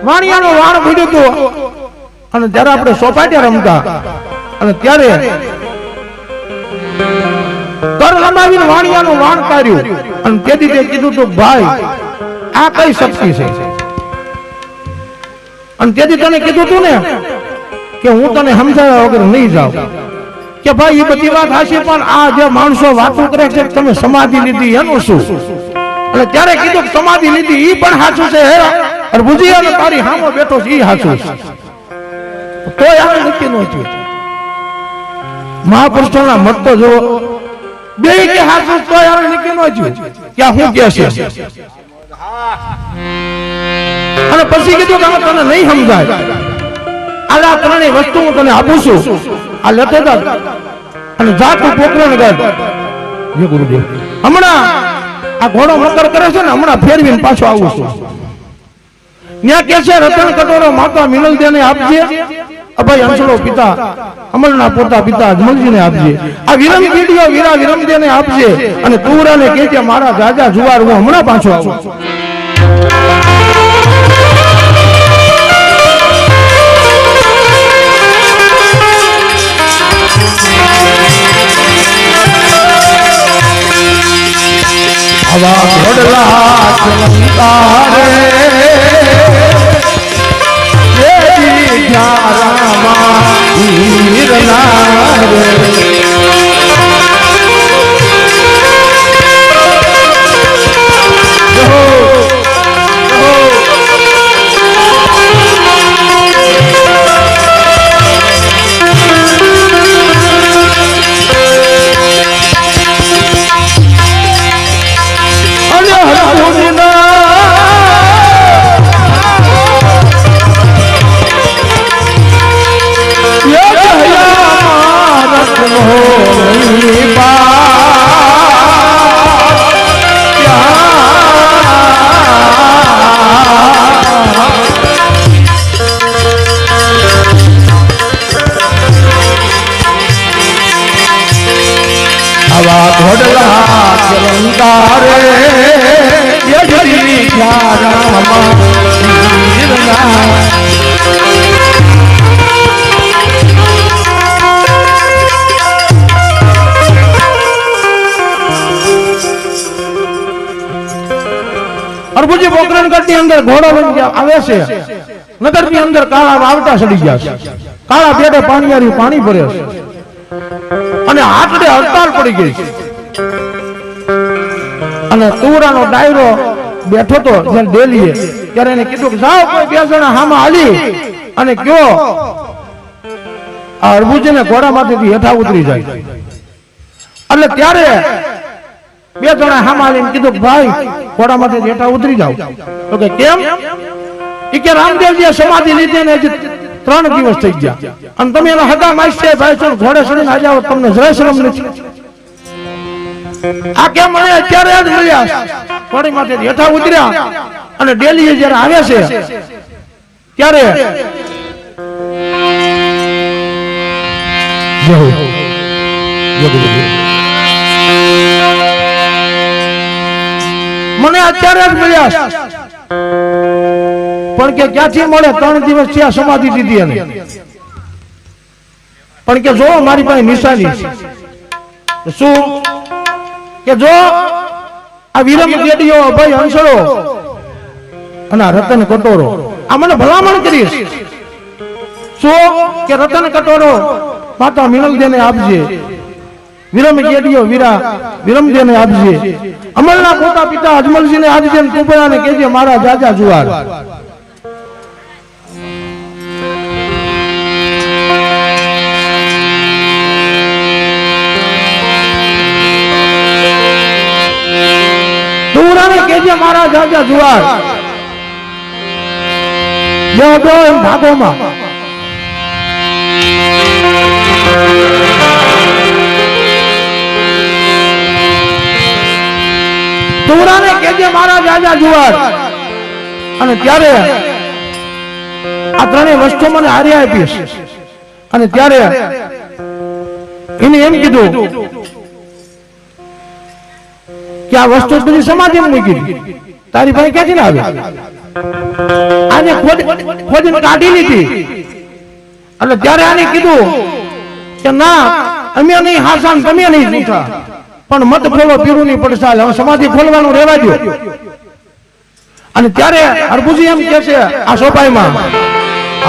વાણિયાનું વાણ ભીડ્યું હતું અને ત્યારે આપણે સોપાટ્યા રમતા અને ત્યારે કર લંબાવીને વાણિયાનું વાણ કાઢ્યું અને તેથી તે કીધું તો ભાઈ આ કઈ શક્તિ છે અને તેથી તને કીધું તું ને કે હું તને સમજાવ્યા વગર નહીં જાઉં કે ભાઈ એ બધી વાત હાચી પણ આ જે માણસો વાતો કરે છે તમે સમાધિ લીધી એનું શું એટલે ત્યારે કીધું સમાધિ લીધી ઈ પણ સાચું છે હે અને ભુજીયાનો તારી સામે બેઠો છે ઈ સાચું છે તોય આ નક્કી ન થયું મહાપુરુષોના મત તો જો બે કે સાચું તોય આ નક્કી ન થયું કે હું કે છે અને પછી કીધું કે તને નહીં સમજાય આ ત્રણેય વસ્તુ હું તને આપું છું આ લેતો જા અને જાતું પોકરણ કર જે ગુરુદેવ હમણાં આ ઘોડો મકર કરે છે ને હમણાં ફેરવીને પાછો આવું છું ત્યાં કે છે રતન કટોરો માતા મિનલ દેને આપજે અભય અંશળો પિતા અમલના પોતા પિતા અજમલજીને આપજે આ વિરમ કીડીઓ વીરા વિરમ દેને આપજે અને તુરાને કહેજે મારા જાજા જુવાર હું હમણાં પાછો આવું છું આવા ઘોડલા ચલંતારે જેજી જારામાં વીરના રે ઘોડલા ચલંતારે યજરી જારામાં વીરના અરબુજી પોકરણ ગઢની અંદર ઘોડો આવે છે નગરની અંદર કાળા વાવટા સડી ગયા છે કાળા પેટે પાણીયારી પાણી ભરે છે અને હાથડે હડતાલ પડી ગઈ છે અને તુરાનો ડાયરો બેઠો તો જેને ડેલીએ ત્યારે એને કીધું કે જાઓ કોઈ બે જણા હામાં હાલી અને કયો આ અરબુજીને ઘોડામાંથી હેઠા ઉતરી જાય એટલે ત્યારે બે જણા હામાં હાલીને કીધું ભાઈ ઘોડામાંથી હેઠા ઉતરી જાવ તો કે કેમ ઈ કે રામદેવજીએ સમાધિ લીધી ને 3 દિવસ થઈ ગયા અને તમે એના હગા માઈશે ભાઈ છો ઘોડે ચડીને આજે આવો તમને જય શ્રમ નથી આ કેમ મને અત્યારે જ મળ્યા ઘોડીમાંથી હેઠા ઉતર્યા અને ડેલી જ્યારે આવે છે ત્યારે મને અત્યારે જ મળ્યા પણ કે ક્યાંથી મળે 3 દિવસ થયા સમાધિ દીધી એને પણ કે જો મારી પાસે નિશાની છે શું કે જો આ વિરમ ગેડીઓ અભય હંસળો અને રતન કટોરો આ મને ભલામણ કરીશ શું કે રતન કટોરો માતા મિનલ દેને આપજે વિરમ ગેડીઓ વીરા વિરમ દેને આપજે અમલના પોતા પિતા અજમલજીને આપજે તુબરાને કહેજે મારા જાજા જુવાર કેજે મારા જાજા જુવાર યો દો એમ ભાગોમાં તુરાને કેજે મારા જાજા જુવાર અને ત્યારે આ ત્રણેય વસ્તુ મને હારી આપીશ અને ત્યારે એને એમ કીધું કે આ વસ્તુ બધી સમાધિ મૂકી તારી ભાઈ ક્યાંથી આવે આ આને ખોદીને કાઢી લીધી. એટલે ત્યારે આને કીધું કે ના અમે નહીં હાસા તમે નહીં જૂઠા, પણ મત ખોલો પીરું ની પડસાલ, હવે સમાધિ ખોલવાનું રહેવા દો. અને ત્યારે હરભુજી એમ કે છે આ સોપાઈમાં,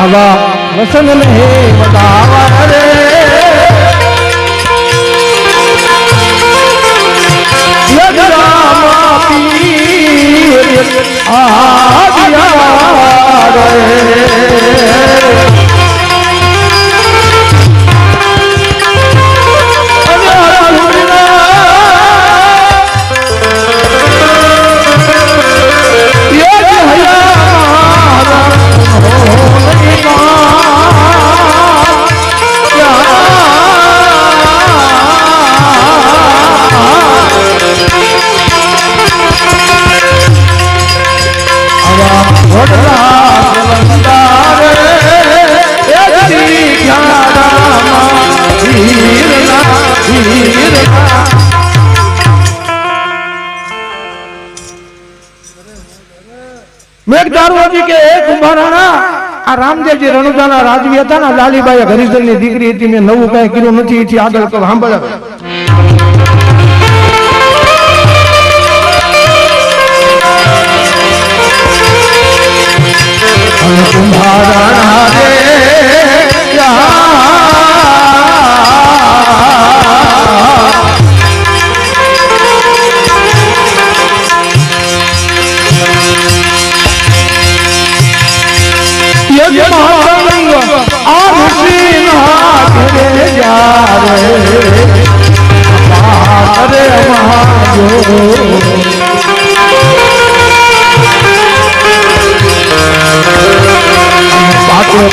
આવા વસન ને હે બતાવા રે યગરામા પીર આદિયા રે મેઘદારુજી કે એક કુંભારાણા આ રામદેવજી રણુજાના રાજવી હતા ને, લાલીબાઈ હરિજન ની દીકરી હતી, મેં નવું કઈ કર્યું નથી, એથી આગળ તો સાંભળ. કુંભારાણા રે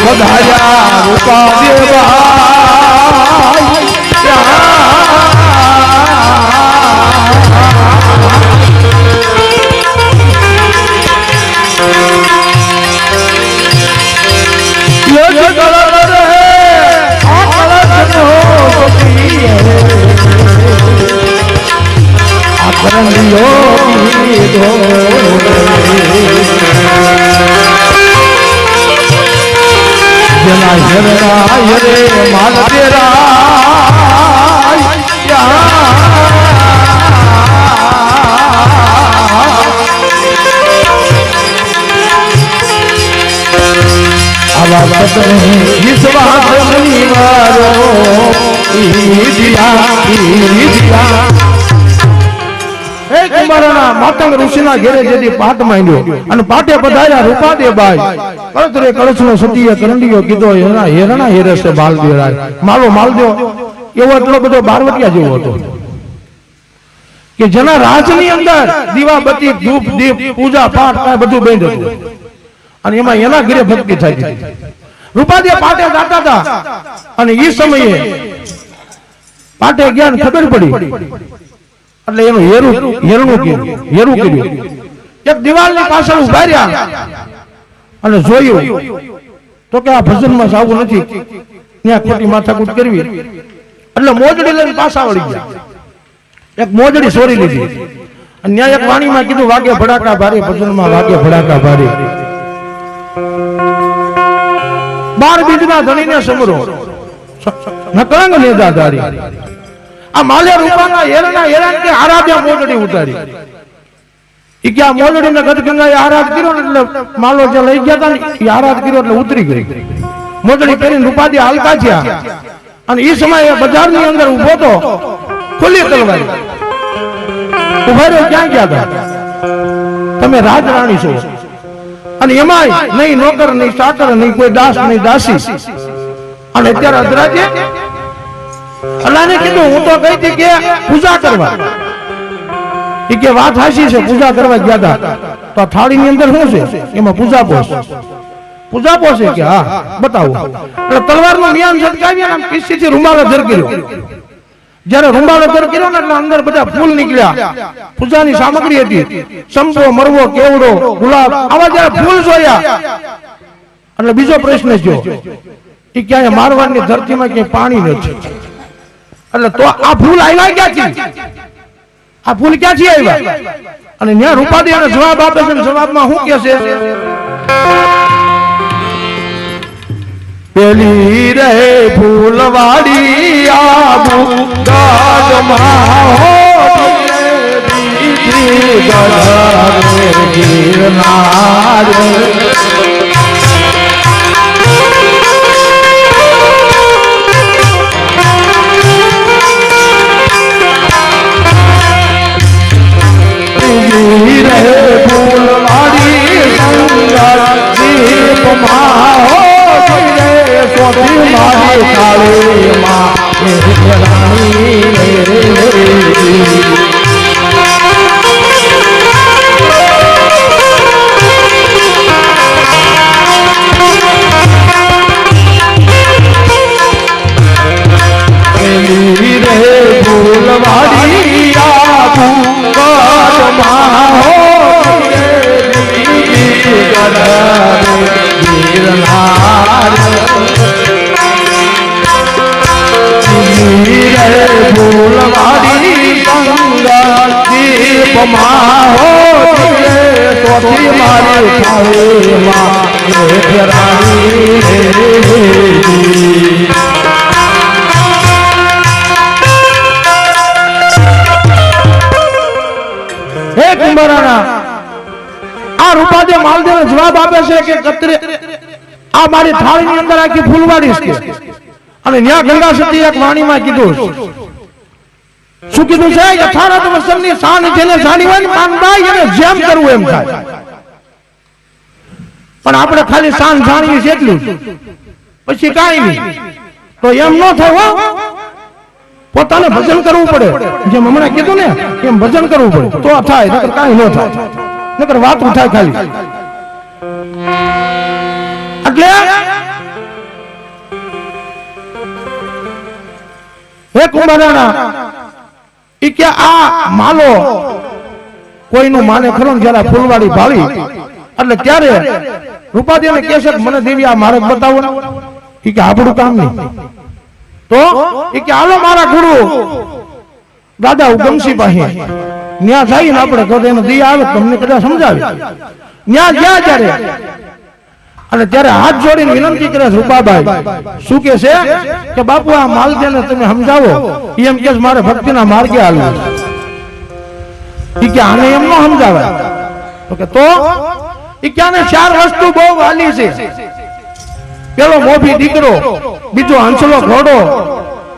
પધાર્યા રૂપા રે માલ તેરા આવા પતને વિશ્વાસ નિવારો ઈદિયા કુંભારાણા માતંગ ઋષિના ઘેરે જેથી પાટ માંડ્યો અને પાટે પધાર્યા રૂપાદેબાઈ. કળતરે કળશનો સતીએ કરંડિયો કીધો, એના હેરણા હેરસે માલ દેરાય, માલો માલ દો. એવો એટલો બધો બારવટિયા જેવો હતો કે જેના રાજની અંદર દીવાબત્તી ધૂપ દીપ પૂજા પાઠ કાંઈ બધું બંધ હતું, અને એમાં એના ઘરે ભક્તિ થઈ હતી. રૂપાદે પાટે જાતા હતા અને એ સમયે પાટે જ્ઞાન ખબર પડી એટલે એનું હેરણું કર્યું. એક દિવાલની પાછળ ઉભા રહ્યા અને જોયું તો કે આ ભજનમાં જવું નથી, ત્યાં ખોટી માથાકૂટ કરવી. એટલે મોજડી લઈને પાછા વળી ગયા, એક મોજડી ચોરી લીધી અને ત્યાં એક વાણીમાં કીધું વાગે ભડાકા ભારે, ભજનમાં વાગે ભડાકા ભારે. 12 બીજના ધણીને સમરો નકળંગ નેદાધારી. આ માલે રૂપાના હેરના હેરાન કે આરાધ્યા મોજડી ઉતારી. ઈ કે આ મોજડીને ગદગંગાએ આરાધ કર્યો ને એટલે માલો જે લઈ ગયા હતા ને એ આરાધ કર્યો એટલે ઉતરી ગઈ. મોજડી પહેરીને રૂપાદી હાલતા થયા અને એ સમયે બજારની અંદર ઉભો તો ખુલ્લી તલવારી. ઉભા રહ્યો, ક્યાં ગયા હતા? તમે રાજરાણી છો અને એમાંય નહીં નોકર નહીં ચાકર નહીં કોઈ દાસ નહીં દાસી. અને અત્યારે અધરાજે અલ્લાહને કીધું હું તો ગઈ હતી કે પૂજા કરવા. એ કે વાત હાચી છે, પૂજા કરવા ગયા હતા. તો થાળીની અંદર શું છે? એમાં પૂજા પોષ છે કે હા બતાવો. એટલે તલવારનો નિયમ ઝટકાવી અને પીસીથી રૂમાલો ધર કર્યો. જ્યારે રૂમાલો ધર કર્યો ને એટલે અંદર બધા ફૂલ નીકળ્યા, પૂજાની સામગ્રી હતી. સંપો, મરવો, કેવડો, ગુલાબ, આવા જ્યારે ફૂલ જોયા એટલે બીજો પ્રશ્ન થયો, એ ક્યાંય મારવાડની ધરતીમાં ક્યાંય પાણી નથી. એટલે તો આ ફૂલ આવ્યા ક્યાંથી? આ ફૂલ ક્યાંથી આવ્યા? અને ત્યાં રૂપાદી જવાબ આપે છે. જવાબમાં શું કે છે? પેલી રે ફૂલવાડી આબુ ગાડમાં હો ગિરનાર રે ફૂલવાડી દીપમાં હો સોથી મારી કાળીમાં ફૂલવાડી આબુ ગાડમાં હો ગિરનાર ફૂલવાડી બંગાળ દીપમાં હો સોથી મારી થાળીમાં હે કુંભારાના આ રૂપાદે માલદેવ જવાબ આપે છે કે કત્રે આ મારી થાળીની અંદર આખી ફૂલવાડી છે અને ન્યા ગંગા સતી એક વાણીમાં કીધું શું કીધું છે 18 વર્ષની સાન જેને જાણી હોય ને માનબાઈ એને જેમ કરવું એમ થાય પણ આપણે ખાલી સાન જાણવી છે એટલું પછી કાઈ નહીં તો એમ ન થાય હો પોતાને ભજન કરવું પડે જેમ હમણાં કીધું ને એમ ભજન કરવું પડે તો થાય નકર કાઈ ન થાય નકર વાતું થાય ખાલી એટલે હે કુંભારાના ઈ કે આ માલો કોઈનું માને ખરો ને જરા ફૂલવાડી ભાળી એટલે ત્યારે રૂપાદેવીને કહેશે કે મને દેવી આ મારે બતાવો ને ઈ કે આપણું કામ નહીં તો ઈ કે હાલો મારા ગુરુ દાદા ઉગમસિંહ પાસે ન્યા જઈને આપણે તો એને દી આવે તમને કદાચ સમજાવે ન્યા જ્યાં ત્યારે અને ત્યારે હાથ જોડીને વિનંતી કરે રૂપાબાઈ શું કે છે કે બાપુ આ માલદેવને તમે સમજાવો એમ કે મારે ભક્તિના માર્ગે હાલવું ઈ કે આને એમ ન સમજાવે તો કે તો ઈ કે આને 4 વસ્તુ બહુ વાલી છે પેલો મોભી દીકરો બીજો હંસલો ઘોડો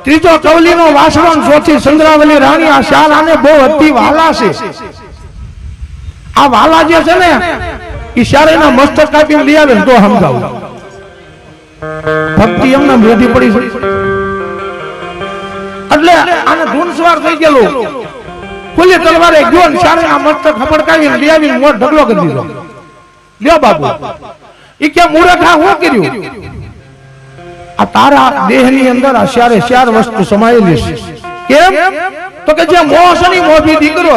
ત્રીજો કવલીનો વાસણો ચોથી ચંદ્રાવલી રાણી આ 4 આને બહુ અતિ વાલા છે આ વાલા જે છે ને ઈશારેના મસ્તક કાપીને લઈ આવે ને તો સમજાવું ભક્તિ એમને વેધી પડી છે એટલે આને ધૂનસ્વાર થઈ ગયેલું ખુલ્લી તલવારે ગયો ને ઈશારેના મસ્તક ખપડકાવીને લઈ આવીને મોઢ ઢગલો કરી દીધો લ્યો બાપુ ઈ કે મૂર્ખા હું કર્યું આ તારા દેહની અંદર આ 4 વસ્તુ સમાયેલી છે કેમ તો કે જે મોહસની મોભી દીકરો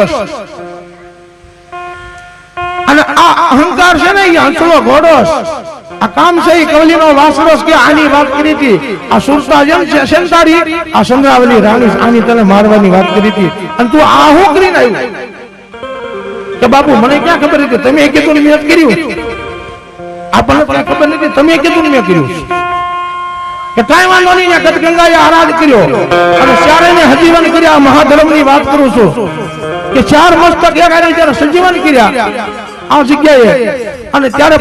અને આ અહંકાર છે ને એ હંસલો ઘોડો આ કામ છે એ કવલીનો વાસણો કે આની વાત કરી હતી આ સુરતા જેમ છે સેંતાડી આ ચંદ્રાવલી રાણી આની તને મારવાની વાત કરી હતી અને તું આ હું કરીને આવ્યું કે બાપુ મને ક્યાં ખબર હતી તમે કીધું ને મેં કર્યું આપણને પણ ખબર નથી તમે કીધું ને મેં કર્યું કે કાંઈ વાંધો નહીં ગદગંગાએ આરાધ કર્યો અને 4ને હજીવન કર્યા મહાધર્મની વાત કરું છું કે 4 મસ્તક એક આરે જ્યારે સજીવન કર્યા આ જગ્યાએ અને ત્યારે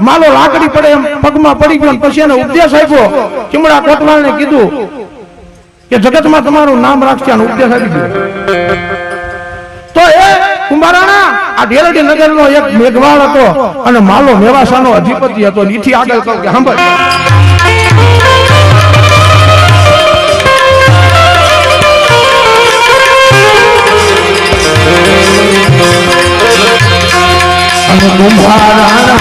માલો લાકડી પડે એમ પગમાં પડી ગયો પછી એને ઉપદેશ આપ્યો ચીમડા કોટવાલને કીધું કે જગતમાં તમારું નામ રાખશે અને ઉપદેશ આપી દીધો તો એ કુંભારાણા આ ઢેલડી નગરનો એક મેઘવાળ હતો અને માલો મેવાસાનો અધિપતિ હતો નીથી આગળ કહું કે સાંભળ અને કુંભારાણા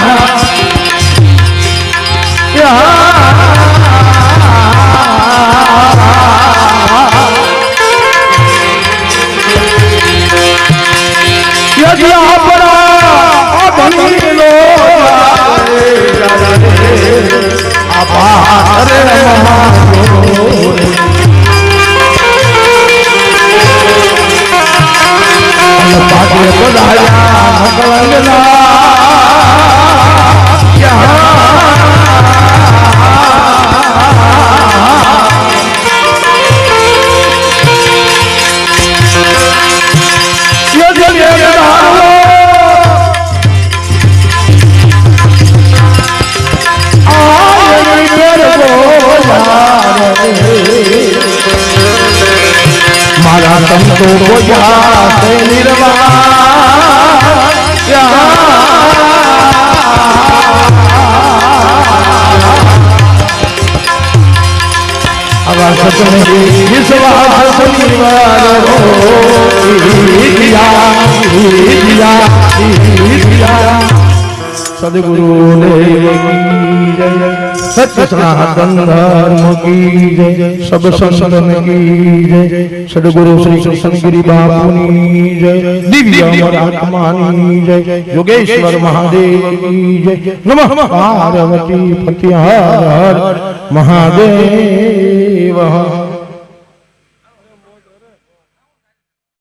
જાતે આવા સતને વિશ્વાસ નિવારો સદગુરુ દેવ કી જય સત્ય સનાતન ધર્મ કી જય સબ સંતન કી જય સદગુરુ શ્રી કૃષ્ણગિરી બાપુની જય દિવ્ય અમર આત્માની જય યોગેશ્વર મહાદેવ કી જય નમઃ પાર્વતી પતિ હર હર મહાદેવ